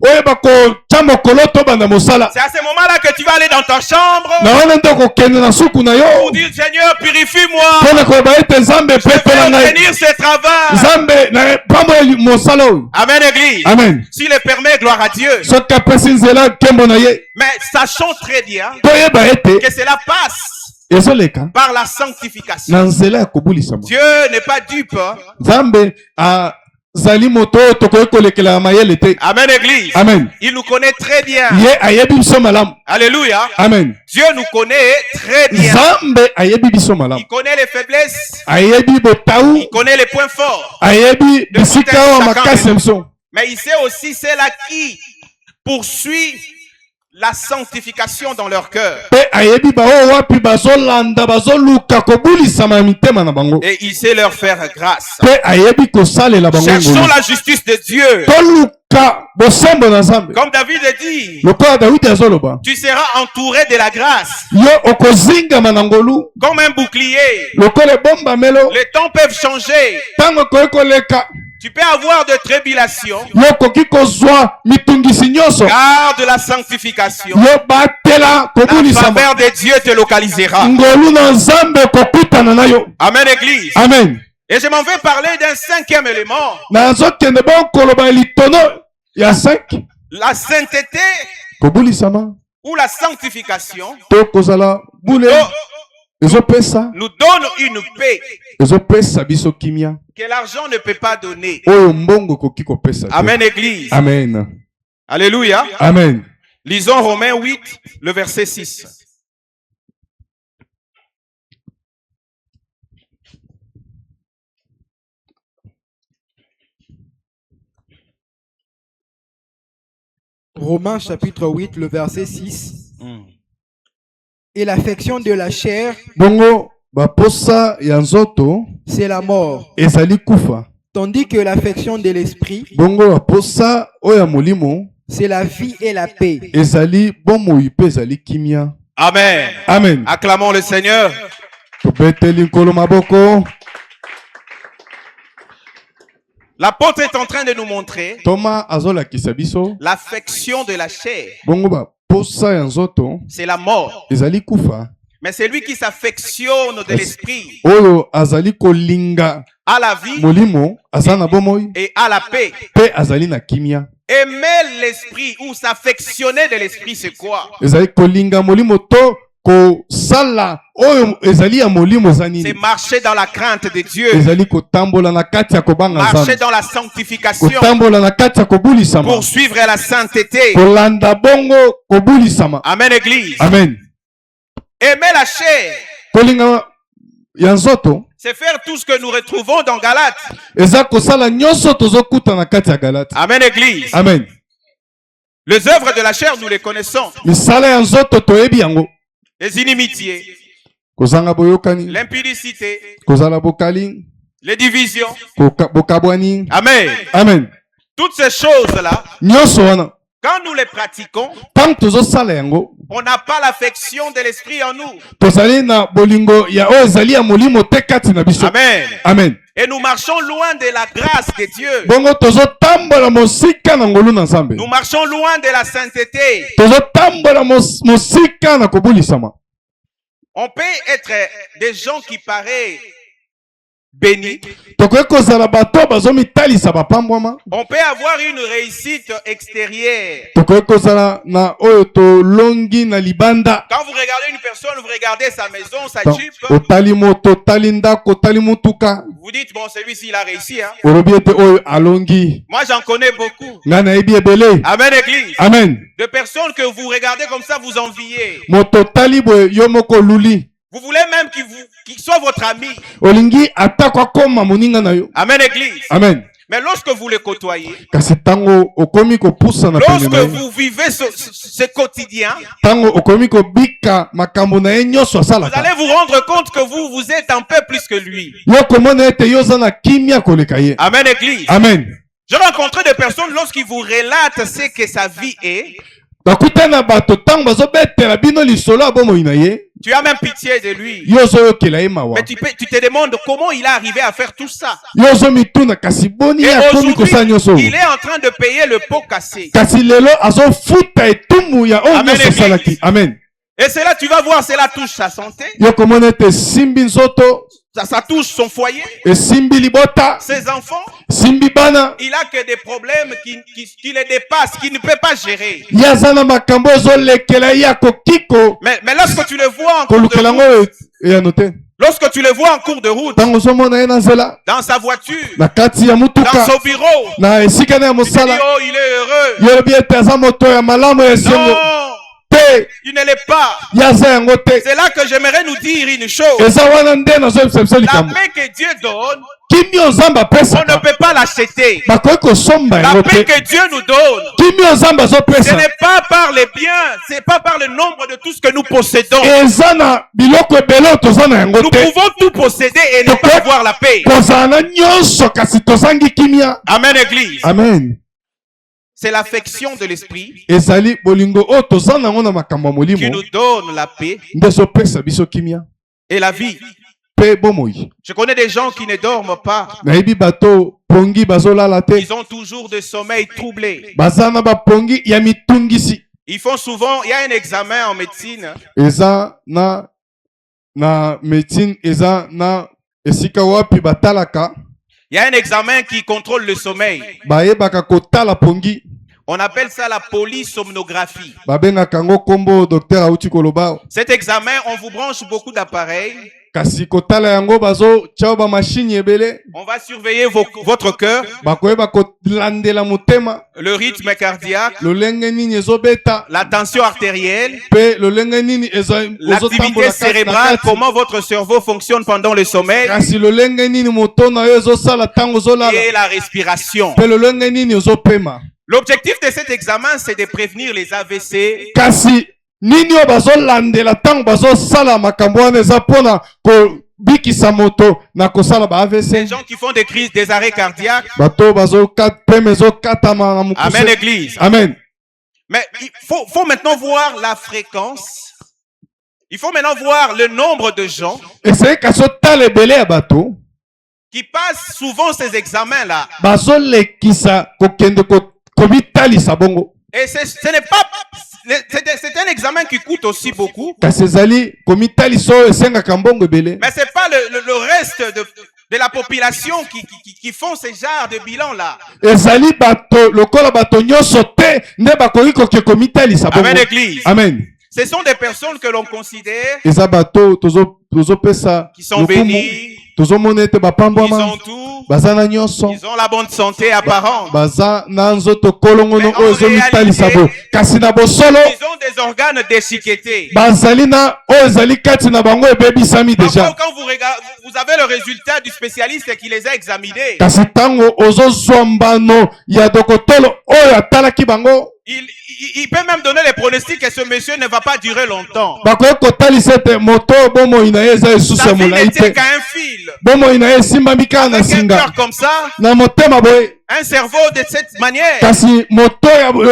oyeba kotya mokolo tobanda mosala. C'est à ce moment-là que tu vas aller dans ta chambre Na wana nde okokende na suku na pour yo dire Seigneur, purifie-moi. mpo na koyeba ete nzambe Je vais epetola ngai. obtenir ce travail. nzambe na pambola mosala oyo. Amen, Église. Amen. S'il le permet, gloire à Dieu. soki apesi nzela nkembo na ye Mais sachons très bien toyeba ete que cela passe ezoleka par la sanctification. na nzela ya kobulisama. Dieu n'est pas dupe. nzambe azali moto oyo tokoki kolekela mayele te. Amen, Église. Amen. Il nous connaît très bien. ye ayebi biso malamu. Alléluia. Amen. Dieu nous connaît très bien. nzambe ayebi biso malamu. Il connaît les faiblesses. ayebi botau, Il connaît les points forts. ayebi bisika oyo makasi ya biso. Mais il sait aussi ceux-là qui poursuivent la sanctification dans leur cœur. Mpe ayebi baoyo wapi bazolanda bazoluka kobulisama ya mitema na bango. Et il sait leur faire grâce. Mpe ayebi kosalela bango Cherchons ngolu. la justice de Dieu. toluka bosembo na nzambe. Comme David a dit, lokola dawidi azoloba tu seras entouré de la grâce. yo okozingama na ngolu Comme un bouclier. lokola ebombamelo. Les temps peuvent changer. ntango okoki koleka Tu peux avoir de tribulations. yo okoki kozwa mitungisi nyonso. Garde la sanctification. yo batela La kobulisama. faveur de Dieu te localisera. ngolu na nzambe ekokutana na yo. Amen, Église. Amen. Et je m'en vais parler d'un cinquième élément. nazokende koloba litono ya 5 La sainteté kobulisama ou la sanctification to kozala bule ezopesa nous donne une paix ezopesa biso kimia que l'argent ne peut pas donner. oyo mbongo koki kopesa te. Amen, Église. Amen. Alléluia. Amen. Lisons Romains 8, le verset 6. Romains chapitre 8, le verset 6. Et l'affection de la chair, bongo baposa ya nzoto c'est la mort. ezali kufa. Tandis que l'affection de l'esprit, bongo baposa oyo ya molimo c'est la vie et la paix. ezali bomoi mpe ezali kimia. Amen. Amen. Acclamons le Seigneur. tobeteli nkolo maboko. L'apôtre est en train de nous montrer toma azolakisa biso l'affection de la chair. bongo baposa ya nzoto C'est la mort. ezali kufa. Mais c'est lui qui s'affectionne de l'esprit, oyo azali kolinga à la vie molimo aza na bomoi et à la paix. mpe azali na kimia. Aimer l'esprit ou s'affectionner de l'esprit, c'est quoi? ezali kolinga molimo to kosala oyo ezali ya molimo eza C'est nini. marcher dans la crainte de Dieu, ezali kotambola na kati ya kobanga marcher nzambe, dans la sanctification, kotambola na kati ya kobulisama, poursuivre la sainteté. kolanda bongo kobulisama. Amen, Église. Amen. Aimer la chair, kolinga ya nzoto c'est faire tout ce que nous retrouvons dans Galates. eza kosala nyonso tozokuta na kati ya Galate. Amen, Église. Amen. Les œuvres de la chair, nous les connaissons. misala ya nzoto toyebi yango: Les inimitiés, kozanga boyokani, l'impudicité, kozala bokali, les divisions. bokabwani. Amen. Amen. Toutes ces choses-là, nyonso wana quand nous les pratiquons, ntango tozosala yango On n'a pas l'affection de l'esprit en nous. tozali na bolingo ya oyo ezali ya molimo te kati na biso. Amen. Amen. Et nous marchons loin de la grâce de Dieu. Bongo tozotambola mosika na ngolu na Nzambe. Nous marchons loin de la sainteté. Tozotambola mosika na kobulisama. On peut être des gens qui paraissent bénis. Tokoki kozala bato bazomitalisa bapambwama. On peut avoir une réussite extérieure. Tokoki kozala na oyo tolongi na libanda. Quand vous regardez une personne, vous regardez sa maison, sa Jeep. Otali moto, otali ndako, otali mutuka. Vous dites, bon, celui-ci, il a réussi. Hein? Olobi ete oyo alongi. Moi, j'en connais beaucoup. Nga nayebi ebele. Amen, église. Amen. De personnes que vous regardez comme ça, vous enviez. Moto otali boye yo moko luli. Vous voulez même qu'il soit votre ami. Olingi atako akoma moninga na yo. Amen, église. Amen. Mais lorsque vous le côtoyez, Kasi tango okomi kopusa na pene lorsque na ye. vous vivez ce quotidien, Tango okomi kobika makambo na ye nyonso vous asalaka. allez vous rendre compte que vous êtes un peu plus que lui. Yo komona ete yo oza na kimia koleka ye. Amen, église. Amen. J'ai rencontré des personnes lorsqu'ils vous relatent ce que sa vie est. Bakutana bato tango bazobetela bino lisolo ya bomoi na ye. Tu as même pitié de lui. Yo ozoyokela ye mawa. Mais tu te demandes comment il est arrivé à faire tout ça. Yo ozomituna kasi boni Et akomi aujourd'hui, kosala nyonso. il est en train de payer le pot cassé. Kasi lelo azofuta etumbu ya oyo Amen, nyonso asalaki. église. Amen. Et cela, tu vas voir, cela touche sa santé, Yo komona ete simbi nzoto, ça touche son foyer, esimbi libota, ses enfants. simbi bana. Il a que des problèmes qui le dépassent, qu'il ne peut pas gérer. Yaza na makambo ezolekela ye akokiko. Mais lorsque tu le vois en cours de Kolukela route, ngo eya note. lorsque tu le vois en cours de route, Tango ozomona ye na nzela, dans sa voiture, na kati ya dans mutuka, son bureau, na esika na ya tu te dis, mosala, oh, il est heureux. yo lobi ete aza moto ya malamu ya esengo. Non, Te, il ne l'est pas. yaza yango te. C'est là que j'aimerais nous dire une chose. Eza wana nde nazoyebisa biso La likambo. paix que Dieu donne, Kimi Nzambe on ne apesaka, peut pas l'acheter. bakoki kosomba La yango paix te. que Dieu nous donne, Kimi Nzambe ce azopesa, n'est pas par les biens, c'est pas par le nombre de tout ce que nous possédons. eza na biloko ebele oyo toza na yango Nous te. pouvons tout posséder et ne pas avoir la paix. Kozala na nyonso kasi tozangi kimia. Amen, église. Amen. C'est l'affection de l'esprit Ezali bolingo oyo toza nango na makambo ya qui molimo nous donne la paix nde ezopesa biso kimia et la vie. mpe bomoi. Je connais des gens qui ne dorment pas. Nayebi bato pongi bazolala te, Ils ont toujours des sommeils troublés. baza na bapongi ya mitungisi. Ils font souvent, il y a un examen en médecine. Eza na médecine, eza na esika wapi batalaka Il y a un examen qui contrôle le sommeil. bayebaka kotala pongi. On appelle ça la polysomnographie. Babengaka yango kombo docteur auti koloba. Cet examen, on vous branche beaucoup d'appareils. Kasi kotala yango bazo tshao ba machine ebele. On va surveiller votre cœur, Bakoyeba kolandela motema, le rythme cardiaque, lolenge nini ezobeta, la tension artérielle, pe lolenge nini l'activité cérébrale, comment votre cerveau fonctionne pendant le sommeil kasi lolenge nini moto na yo ezosala tango ozolala, et la respiration. pe lolenge nini ozopema. L'objectif de cet examen, c'est de prévenir les AVC, Kasi nini oyo bazolandela tango bazosala makambo wana eza mpona kobikisa moto na kosala ba les AVC. gens qui font des crises, des arrêts cardiaques. Bato peme ezokatama na mokuse. Amen, église. Amen. Mais il faut maintenant voir la fréquence. Il faut maintenant voir le nombre de gens Eseye kasi otala ebele ya bato qui passent souvent ces examens-là. bazolekisa kokende kobitalisa bongo. Et ce n'est pas... C'est un examen qui coûte aussi beaucoup. Kasi ezali komitalisa oyo esengaka mbongo ebele. Mais ce n'est pas le reste de la population qui font ce genre de bilan-là. Ezali bato lokola bato nyonso te nde bakoki koke komitalisa bongo. Amen, église. Amen. Ce sont des personnes que l'on considère Eza bato tozopesa qui sont bénis, tozomona ete ils bapambwama ont tout, baza na nyonso, ils ont la bonne santé apparente, baza na nzoto kolongono Mais en oyo ezomitalisa bo. Kasi na bosolo ils ont des organes déchiquetés. bazali na oyo ezali kati na bango ebebisami Parfois, deja. quand vous regardez, vous avez le résultat du spécialiste qui les a examinés. Kasi tango ozozwa mbano ya dokotolo oyo atalaki bango, Il peut même donner les pronostics que ce monsieur ne va pas durer longtemps. bakoki kotalisa ete moto bomoi na ye eza lisusu Sa ya vie molai ne tient te qu'à un fil. bomoi na ye esimbami kaka na Avec un singa cœur comme ça, na motema boye un cerveau de cette manière, kasi moto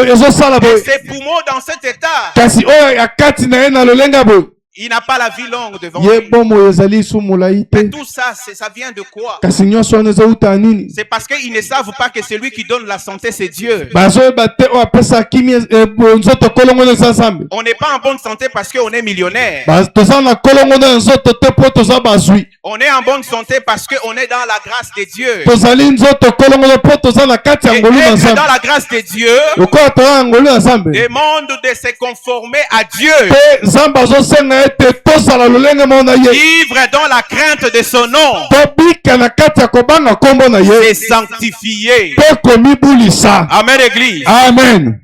ezosala et boye ses poumons dans cet état, kasi oyo ya kati na ye na lolenge boye il n'a pas la vie longue devant ye lui. bomoi ezali lisusu molai Mais te tout ça, ça vient de quoi? kasi nyonso wana ezouta nini C'est parce qu'ils ne savent pas que celui qui donne la santé, c'est Dieu. bazoyeba te oyo apesa kimi nzoto kolongo na eza nzambe On n'est pas en bonne santé parce qu'on est millionnaire. toza na kolongo na nzoto te mpo toza bazwi On est en bonne santé parce qu'on est dans la grâce de Dieu. tozali nzoto kolongo mpo toza na kati ya Et ngolu na être nzambe dans la grâce de Dieu lokola toza na ngolu na nzambe demande de se conformer à Dieu. mpe nzambe azosenga ete tozala lolenge moko na ye Vivre dans la crainte de son nom. tobika na kati ya kobanga nkombo na ye Et sanctifier. mpe komibulisa Amen, Église. amen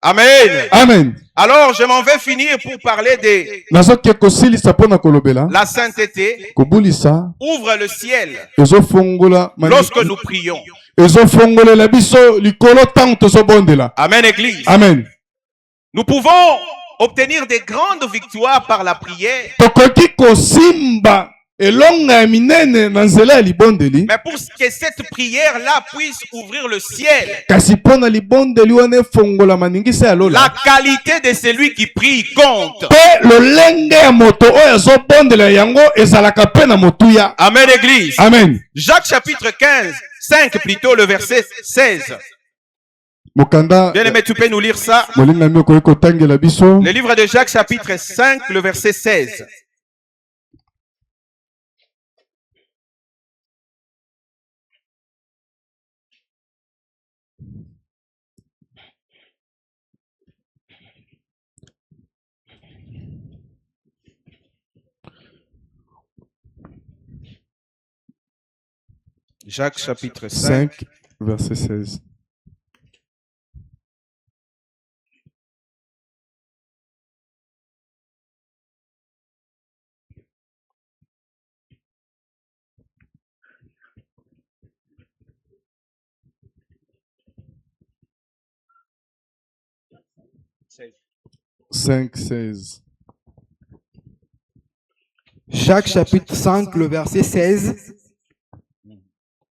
Amen. amen Alors, je m'en vais finir pour parler de nazoke kosilisa mpo na kolobela la sainteté. kobulisa Ouvre le ciel ezofongola lorsque nous prions. ezofongolela biso likolo ntango tozobondela Amen, Église. amen Nous pouvons obtenir des grandes victoires par la prière. tokoki kosimba elonga ya minene na nzela ya libondeli Mais pour que cette prière-là puisse ouvrir le ciel, kasi mpo na libondeli wana efongola maningisa ya la lola qualité de celui qui prie compte. mpe lolenge ya moto oyo azobondela yango ezalaka mpe na motuya Amen, Église. amen Jacques chapitre 15, 5 plutôt, le verset 16. mokanda Bien-aimé, tu peux nous lire ça. molingami okoki kotangela biso Le livre de Jacques chapitre 5, le verset 16. Jacques chapitre 5. 5 verset 16 5 16 Jacques chapitre 5, le verset 16.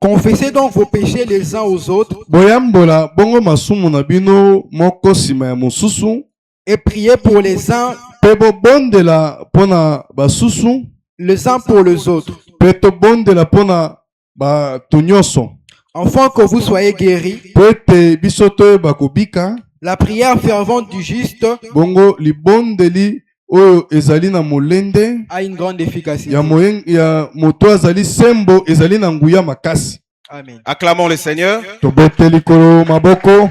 Confessez donc vos péchés les uns aux autres boyambola bongo masumu na bino moko nsima ya mosusu et priez pour les uns, mpe bobondela mpo na basusu les uns pour les autres, mpe tobondela mpo na bato nyonso afin que vous soyez guéris. mpo ete biso toyeba kobika La prière fervente du juste bongo libondeli oyo ezali na molende a une grande efficacité. ya moto azali sembo ezali na nguya makasi Amen. Acclamons le Seigneur. tobete likolo maboko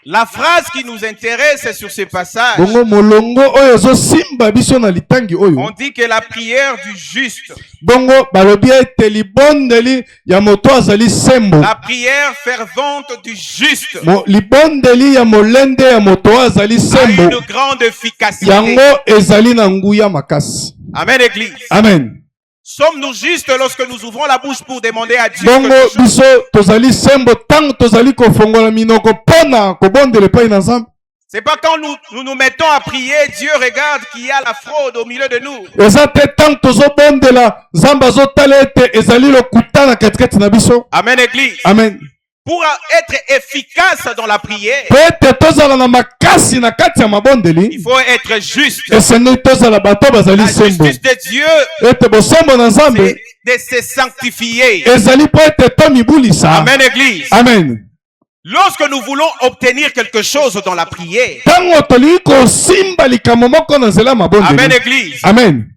La phrase qui nous intéresse sur ce passage, bongo molongo oyo ezosimba biso na litangi oyo on dit que la prière du juste, bongo balobi ete libondeli ya moto azali sembo la prière fervente du juste libondeli ya molende ya moto oyo azali a sembo une grande efficacité. yango ezali na nguya makasi Amen, Église. amen Sommes-nous justes lorsque nous ouvrons la bouche pour demander à Dieu bongo quelque chose? biso tozali sembo ntango tozali kofongola minoko mpona kobondela epai na nzambe C'est pas quand nous mettons à prier, Dieu regarde qu'il y a la fraude au milieu de nous. eza te ntango tozobondela nzambe azotala ete ezali lokuta na katikati na biso Amen, Église. amen Pour être efficace dans la prière, mpo ete tozala na makasi na kati ya il mabondeli faut être juste. esengeli tozala bato bazali La sembo justice de Dieu, ete bosembo na nzambe c'est de se sanctifier. ezali mpo ete tomibulisa Amen, Église. amen Lorsque nous voulons obtenir quelque chose dans la prière, ntango tolingi kosimba likambo moko na nzela ya Amen, mabondeli Église, amen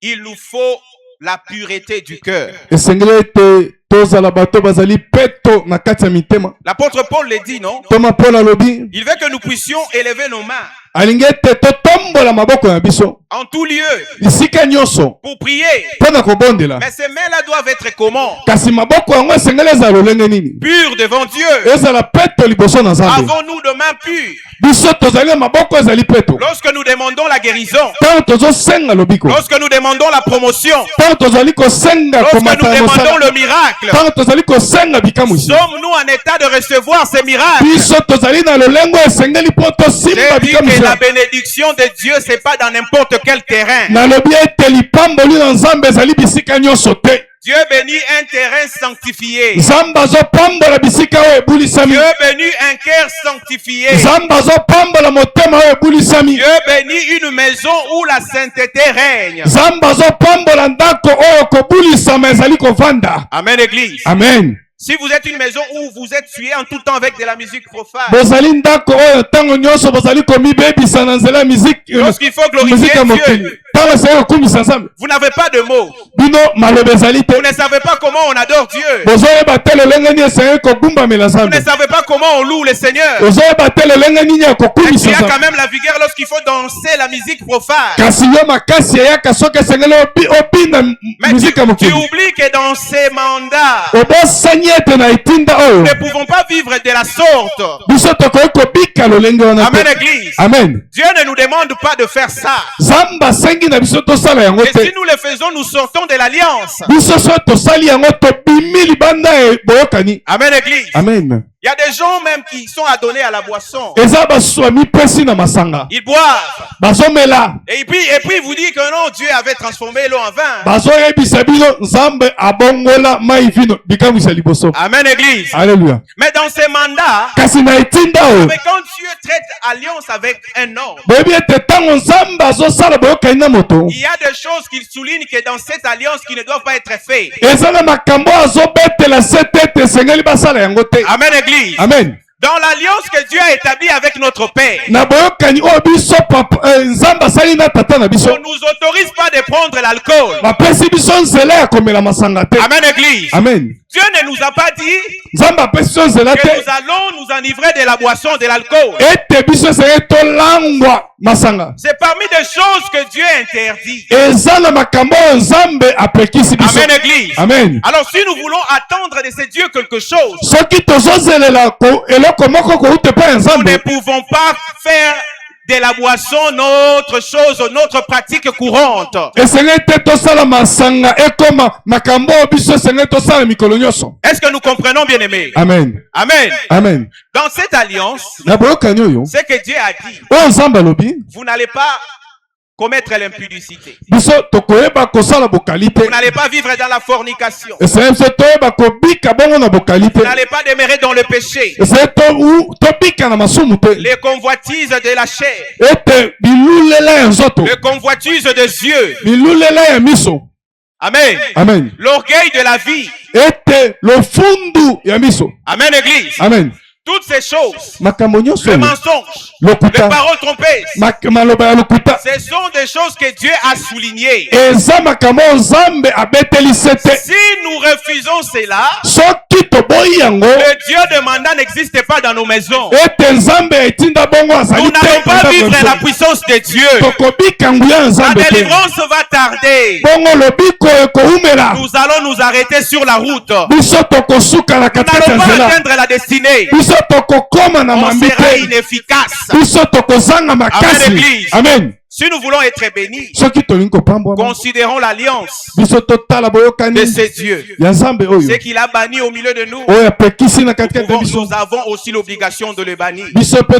il nous faut la pureté du cœur. esengeli ete tozala bato bazali peto na kati ya mitema L'apôtre Paul le dit, non? toma mpona alobi Il veut que nous puissions élever nos mains alingi ete totombola maboko na biso en tout lieu esika nyonso pour prier. mpona kobondela Mais ces mains-là doivent être comment? kasi maboko yango esengeli ezala lolenge nini Pures devant Dieu. ezala peto liboso na nzambe Avons-nous de mains pures? biso tozali na maboko ezali peto lorsque nous demandons la guérison, tant tozosenga lobiko lorsque nous demandons la promotion, tant tozali kosenga lorsque nous komata demandons mosala le miracle, tant tozali kosenga bikamusi sommes-nous en état de recevoir ces miracles? biso tozali na lolengo esengeli po tosimba J'ai dit que bikamusi la bénédiction de Dieu, c'est pas dans n'importe quel terrain. nalobi ete lipamboli na nzambe ezali bisika nyonso te Dieu bénit un terrain sanctifié. nzambe azopambola bisika oyo ebulisami Dieu bénit un cœur sanctifié. nzambe azopambola motema oyo ebulisami Dieu bénit une maison où la sainteté règne. nzambe azopambola ndako oyo kobulisama ezali kovanda Amen, Église. amen Si vous êtes une maison où vous êtes tué en tout temps avec de la musique profane, bozali ndako oyo ntango nyonso bozali komibebisa na nzela ya lorsqu'il faut glorifier miziki ya mokili Dieu, ntango esali kokumisa nzambe vous n'avez pas de mots. bino maloba ezali te Vous ne savez pas comment on adore Dieu. bozoyeba te lolenge nini esengeli kogumbamela Vous ne nzambe savez pas comment on loue le Seigneur. ozoyeba te lolenge nini ya Et kokumisa tu as quand nzambe même la vigueur lorsqu'il faut danser la musique profane. kasi yo makasi eyaka soki esengeli obinda Mais miziki ya tu mokili oublies que dans ces mandats, obosani ete na etinda oyo nous ne pouvons pas vivre de la sorte. biso tokoki kobika lolenge wana Amen, te Église. amen Dieu ne nous demande pas de faire ça. nzambe asengi na biso tosala yango Et te si nous le faisons, nous sortons de l'alliance. biso soki tosali yango tobimi libanda ya boyokani Amen, Église. amen Il y a des gens même qui sont adonnés à la boisson. eza basusu mipesi na masanga Ils boivent. bazomela Et puis il vous dit que non, Dieu avait transformé l'eau en vin. bazoyebisa bino nzambe abongola mai vino bikamwisa liboso Amen, Église. alleluya Mais dans ces mandats, kasi na etinda oyo mais quand Dieu traite alliance avec un homme, boyebi ete ntango nzambe azosala boyokani na moto il y a des choses qu'il souligne que dans cette alliance qui ne doivent pas être faites. eza na makambo azobetela se te ete esengeli basala yango te Amen, Église. amen Dans l'alliance que Dieu a établie avec notre Père, na boyokani oyo biso nzambe asali na tata na on biso ne nous autorise pas de prendre l'alcool. bapesi biso nzela ya komela masanga te Amen, Église. amen Dieu ne nous a pas dit nzambe apesi biso nzela que te nous allons nous enivrer de la boisson, de l'alcool. ete biso esengeli tolangwa masanga C'est parmi des choses que Dieu interdit. eza na makambo oyo nzambe apekisi biso Amen, Église. amen Alors si nous voulons attendre de ces dieux quelque chose, soki tozozelela eloko moko kouta epai ya nous ne nzambe pouvons pas faire de la boisson notre chose, notre pratique courante. esengeli te tosala masanga ekoma makambo oyo biso esengeli tosala mikolo nyonso Est-ce que nous comprenons, bien aimés? amen Amen. amen Dans cette alliance, na boyokani oyo ce que Dieu a dit, oyo nzambe alobi vous n'allez pas commettre l'impudicité. biso tokoyeba kosala bokali te Vous n'allez pas vivre dans la fornication. esengeli biso toyeba kobika bongo na bokali te Vous n'allez pas demeurer dans le péché. esengeli tobika na masumu te Les convoitises de la chair, ete bilulela ya nzoto les convoitises des yeux. bilulela ya miso Amen. amen L'orgueil de la vie. ete lofundu ya miso Amen, Église. amen Toutes ces choses, makambo nyonso le oyo mensonge, les lokuta paroles trompeuses, maloba ya lokuta ce sont des choses que Dieu a soulignées. eza makambo oyo nzambe abeteli se te Si nous refusons cela, soki toboyi yango le Dieu demandant n'existe pas dans nos maisons. ete nzambe etinda bongo Nous azali n'allons pas te vivre la puissance de Dieu. tokobika nguya ya La nzambe te délivrance va tarder. bongo lobiko ekoumela Nous allons nous arrêter sur la route. biso tokosuka na Nous katikati ya n'allons pas nzela atteindre la destinée. biso tokokoma na On mambi sera te inefficace. biso tokozanga makasi Église. amen Si nous voulons être bénis, soki tolingi kopambwama considérons l'alliance biso totala de boyokani ces dieux. ya nzambe oyo Ce qu'il a banni au milieu de nous, oyo apekisi na katikati ya biso nous avons aussi l'obligation de le bannir. biso mpe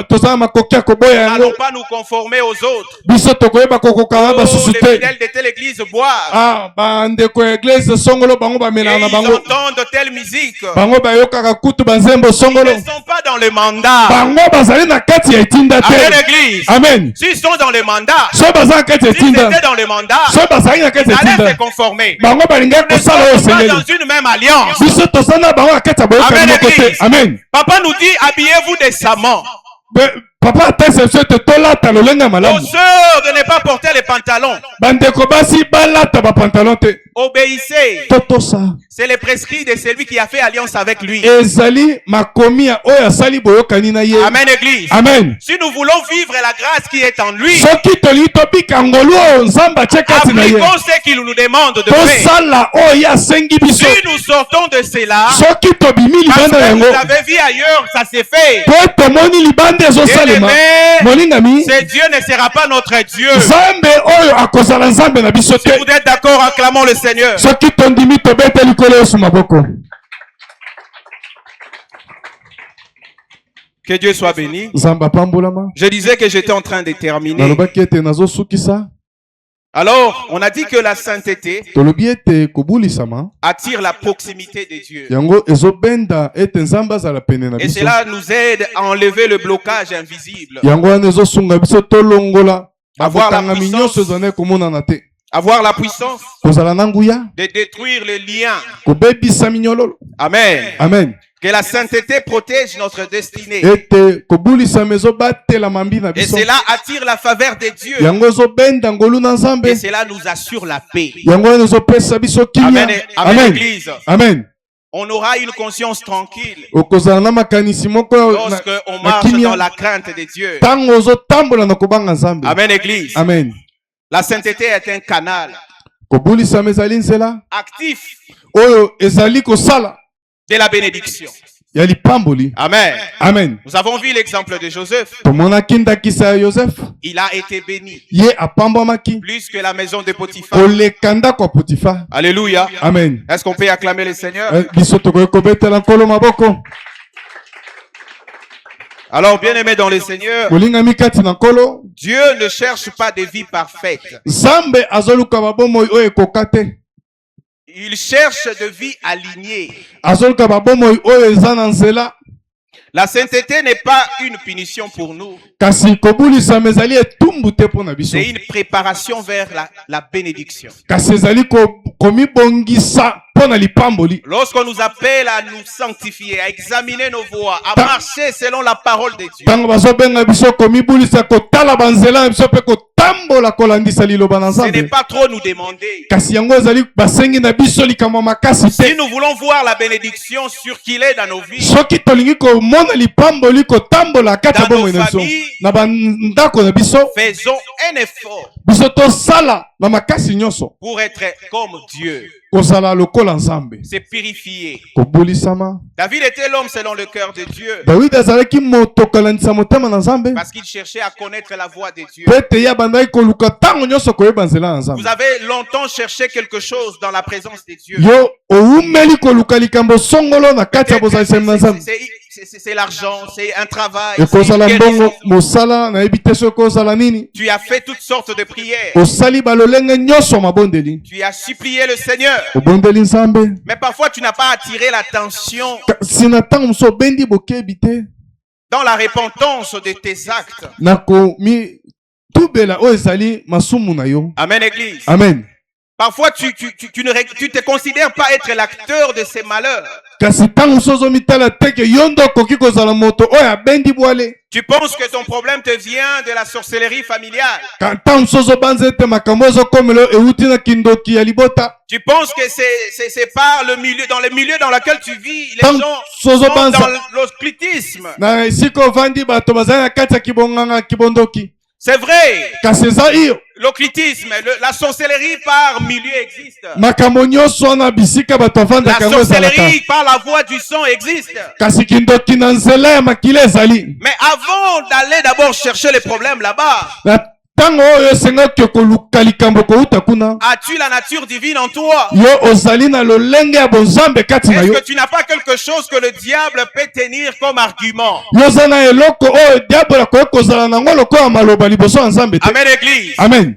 tozala makoki ya koboya Nous n'allons yango pas nous conformer aux autres. biso tokoyeba kokokana Oh, basusu les te fidèles de telle église boivent. ah bandeko ya eglise songolo bango Et bamelaka na ils bango entendent telle musique. bango bayokaka kutu banzembo Ils songolo ne sont pas dans le mandat. bango bazali na kati ya etinda Amen, te église. amen S'ils sont dans le mandat, so baza na kati ya s'ils etinda étaient dans le mandat, so bazali na kati ils ya allaient se etinda conformer. bango balingaki Nous ne kosala oyo sommes pas osengeli dans une même alliance. biso toza na bango na kati ya boyokani Amen, moko te église. amen Papa nous dit, habillez-vous décemment. Papa attention te tolata lolenga Aux malamu. sœurs de ne pas porter les pantalons. Bandeko basi balata ba pantalon te. Obéissez. Totosa. C'est le prescrit de celui qui a fait alliance avec lui. Ezali makomi ya oya sali boyokani na ye. Amen, Église. Amen. Si nous voulons vivre la grâce qui est en lui, Soki toli tobika ngolu nzamba chekati na ye. appliquons ce qu'il nous demande de faire. Tosala oya sengi biso. Si nous sortons de cela, Soki tobimi parce libanda que yango. vous avez vu ailleurs, ça s'est fait. Po tomoni libanda ezosalema. Molingami. Ce Dieu ne sera pas notre Dieu. Nzambe oyo akozala nzambe na biso Si te. vous êtes d'accord, acclamons le Seigneur. Soki tondimi tobete likolo yesu maboko. Que Dieu soit béni. Nzamba pambolama. Je disais que j'étais en train de terminer. Nalobaki ete nazosukisa. Alors, on a dit que la sainteté Tolobi ete kobulisama. attire la proximité de Dieu. Yango ezobenda ete nzamba azala pene na Et biso. cela nous aide à enlever le blocage invisible. Yango wana ezosunga biso tolongola. Avoir la Bakotanga puissance. minyonso ezana komonana te. Avoir la puissance Kozala na nguya. de détruire les liens. Kobebisa minyololo. Amen. Amen. Que la sainteté protège notre destinée. Ete kobulisama ezobatela mambi na Et biso. cela attire la faveur de Dieu. Yango ezobenda ngolu na nzambe. Et cela nous assure la paix. Yango wana ezopesa biso kimia. Amen. Amen, Amen. Église. Amen. On aura une conscience tranquille Okozala na makanisi moko lorsque on na marche dans kimia. la crainte de Dieu. Tango ozotambola na kobanga nzambe. Amen, Église. Amen. La sainteté est un canal Kobulisama ezali nzela actif oyo ezali kosala de la bénédiction. ya lipamboli. Amen. Amen. Nous avons vu l'exemple de Joseph. Tomonaki ndakisa ya Joseph. Il a été béni Ye apambwamaki plus que la maison de Potiphar. koleka ndako ya Potifa. Alléluia. Amen. Est-ce qu'on peut acclamer le Seigneur? Biso tokoki kobetela nkolo maboko. Alors, bien-aimés dans le Seigneur, Kolingami kati na nkolo. Dieu ne cherche pas de vie parfaite. Nzambe azoluka babomoi oyo ekoka te. Il cherche de vie alignée. Azoluka babomoi oyo eza na nzela. La sainteté n'est pas une punition pour nous. Kasi kobulisama ezali etumbu te mpo na biso. C'est une préparation vers la bénédiction. Kasi ezali komibongisa mpo na lipamboli. Lorsqu'on nous appelle à nous sanctifier, à examiner nos voies, à marcher selon la parole de Dieu, Tango bazobenga biso komibulisa kotala banzela na biso mpe kotambola kolandisa liloba na ce n'est Nzambe. pas trop nous demander. Kasi yango ezali basengi na biso likambo makasi Si te. nous voulons voir la bénédiction circuler dans nos vies, Soki tolingi komona lipamboli kotambola kati ya Dans bomoi nos na biso familles, na bandako na biso, faisons un effort biso tosala na makasi nyonso pour être comme Dieu, kozala lokola Nzambe. se purifier. Kobulisama. David était l'homme selon le cœur de Dieu Dawidi azalaki moto kolandisa motema na Nzambe. parce qu'il cherchait à connaître la voie de Dieu. Mpe ete ye abandaki koluka ntango nyonso koyeba nzela na Vous Nzambe. avez longtemps cherché quelque chose dans la présence de Dieu. Yo owumeli koluka likambo songolo na kati ya bozalisami na Nzambe. C'est l'argent, c'est un travail, c'est une Ekozala mbongo guérison. mosala nayebi te soki kozala nini. Tu as fait toutes sortes de prières. Osali balolenge nyonso mabondeli. Tu as supplié le Seigneur. Obondeli Nzambe. Mais parfois, tu n'as pas attiré l'attention Kasi na ntango mosusu obendi bokebi te. dans la repentance de tes actes. Nakomi tubela oyo ezali masumu na yo. Amen, Église. Amen. Parfois, tu ne te considères pas être l'acteur de ces malheurs. Kasi ntango mosusu ozomitala teke yo nde okoki kozala moto oyo abendi bwale. Tu penses que ton problème te vient de la sorcellerie familiale. Ntango mosusu ozobanza ete makambo ezokomela yo euti na kindoki ya libota. Tu penses que c'est par le milieu, dans le milieu dans lequel tu vis, les Tant gens sozo sont banza. dans l'occultisme. Na esika ovandi bato bazali na kati ya kibonganga kibondoki. C'est vrai. Kasi eza iyo. L'occultisme, la sorcellerie par milieu existe. Makambo nyonso wana bisika bato La bavandaka yango ezalaka. sorcellerie par la voix du son existe. Kasi kindoki na nzela ya makila ezali. Mais avant d'aller d'abord chercher les problèmes là-bas, Na ntango oyo esengaki koluka likambo kouta kuna. as-tu la nature divine en toi? Yo ozali na lolenge ya bonzambe kati na Est-ce yo. que tu n'as pas quelque chose que le diable peut tenir comme argument? Yo oza na eloko oyo diable akoki kozala nango lokola maloba liboso ya Nzambe te. Amen, Église. Amen.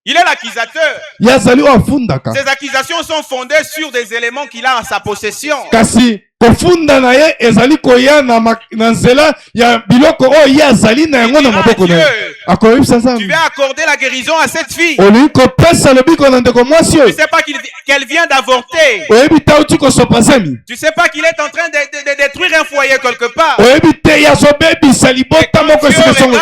Il est l'accusateur. Ye azali oyo afundaka. Ces accusations sont fondées sur des éléments qu'il a en sa possession. Kasi kofunda na ye ezali koya na nzela ya biloko oyo ye azali na yango na maboko na ye. Akoyebisa Tu Nzambe. vas accorder la guérison à cette fille. Olingi kopesa lobiko na ndeko mwasi Tu oyo. sais pas qu'elle vient d'avorter. Oyebi te auti kosopa zemi. Tu sais pas qu'il est en train de détruire un foyer quelque part. Oyebi te ye azobebisa libota moko esika songo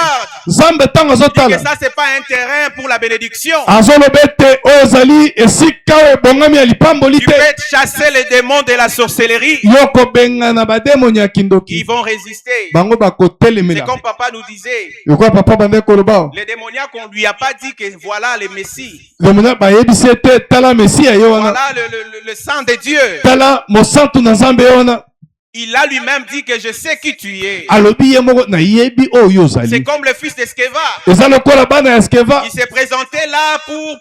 nzambe ntango que azotala ça, c'est pas un terrain pour la bénédiction. azoloba ete oyo ezali esika oyo ebongami ya lipamboli Tu te peux chasser les démons de la sorcellerie. yo kobengana bademoni ya kindoki Ils vont résister. bango C'est bakotelemela comme papa nous disait. yokoya papa bande koloba Les démoniaques, on lui a pas dit que voilà le Messie. lemona bayebisi ete tala mesiya ye wana Voilà le sang de Dieu. tala mosantu na nzambe ye wana Il a lui-même dit que je sais qui tu es. alobi ye moko nayebi oyo C'est ozali comme le fils d'Eskeva. eza lokola bana ya skeva Il s'est présenté là pour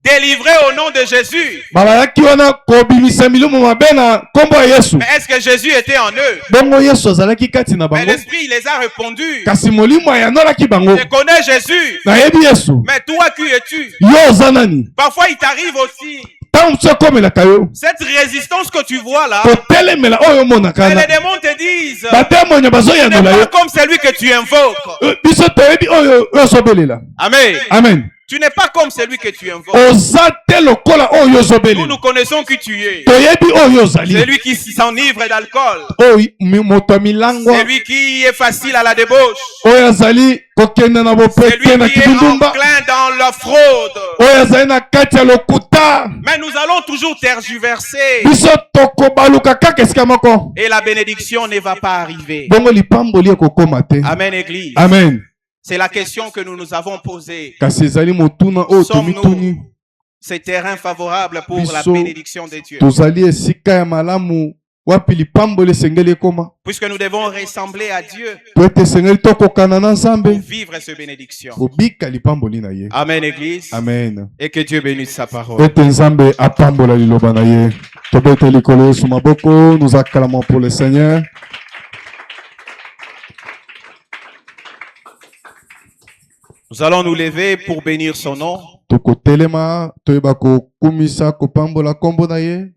délivrer au nom de Jésus. babayaki wana kobimisa milumu mabe na nkombo ya yesu Mais est-ce que Jésus était en eux? bongo yesu azalaki kati na Mais bango l'Esprit, il les a répondu. kasi molimo ayanolaki bango Je connais Jésus. nayebi yesu Mais toi, qui es-tu? yo oza nani Parfois, il t'arrive aussi ntango mosu ekomelaka yo cette résistance que tu vois là. kotelemela oyo omonaka Et na les démons te disent, bademonya tu n'es bazoyanola yo pas comme celui que tu invoques. biso toyebi oyo ozobelela Amen. amen Tu n'es pas comme celui que tu invoques. oza te lokola oyo Nous, ozobelela nous connaissons qui tu es. toyebi oyo ozali Celui qui s'enivre d'alcool. oyo moto ya milangwa Celui qui est facile à la débauche. oyo azali kokende na bopete Celui na qui est kibindumba enclin dans la fraude. oyo azali na kati ya lokuta Mais nous allons toujours tergiverser. biso tokobaluka kaka esika moko Et la bénédiction ne va pas arriver. bongo lipamboli ekokoma te Amen, Église. amen C'est la question que nous nous avons posée. kasi ezali motuna oyo tomituni Sommes-nous ces terrains favorables pour la Biso bénédiction de Dieu? tozali esika ya malamu wapi lipamboli esengeli ekoma Puisque nous devons ressembler à Dieu po ete esengeli tokokana na pour nzambe vivre ces bénédictions. kobika lipamboli na ye Amen, Église. amen Et que Dieu bénisse sa parole. ete nzambe apambola liloba na ye tobete likolo yesu maboko nous acclamons pour le seigneur. Nous allons nous lever pour bénir son nom. tokotelema toyeba kokumisa kopambola nkombo na ye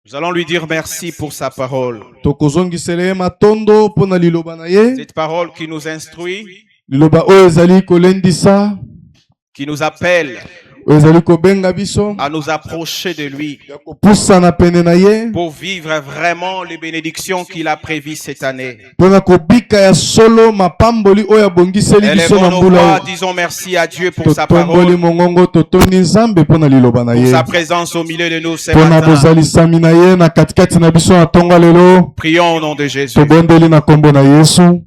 Nous allons lui dire merci pour sa parole. tokozongisela ye matondo mpo na liloba na ye Cette parole qui nous instruit, liloba oyo ezali kolendisa qui nous appelle oyo ezali kobenga biso à nous approcher de lui ya kopusana pene na ye pour vivre vraiment les bénédictions qu'il a prévues cette année. mpo na kobika ya solo mapamboli oyo abongiseli biso Élevons na nos mbula voix, oyo disons merci à Dieu pour sa totomboli parole, mongongo totondi nzambe mpo na liloba na pour ye sa présence au milieu de nous ce mpo na matin. bozalisami na ye na katikati na biso na ntongo lelo Prions au nom de Jésus. tobondeli na nkombo na yesu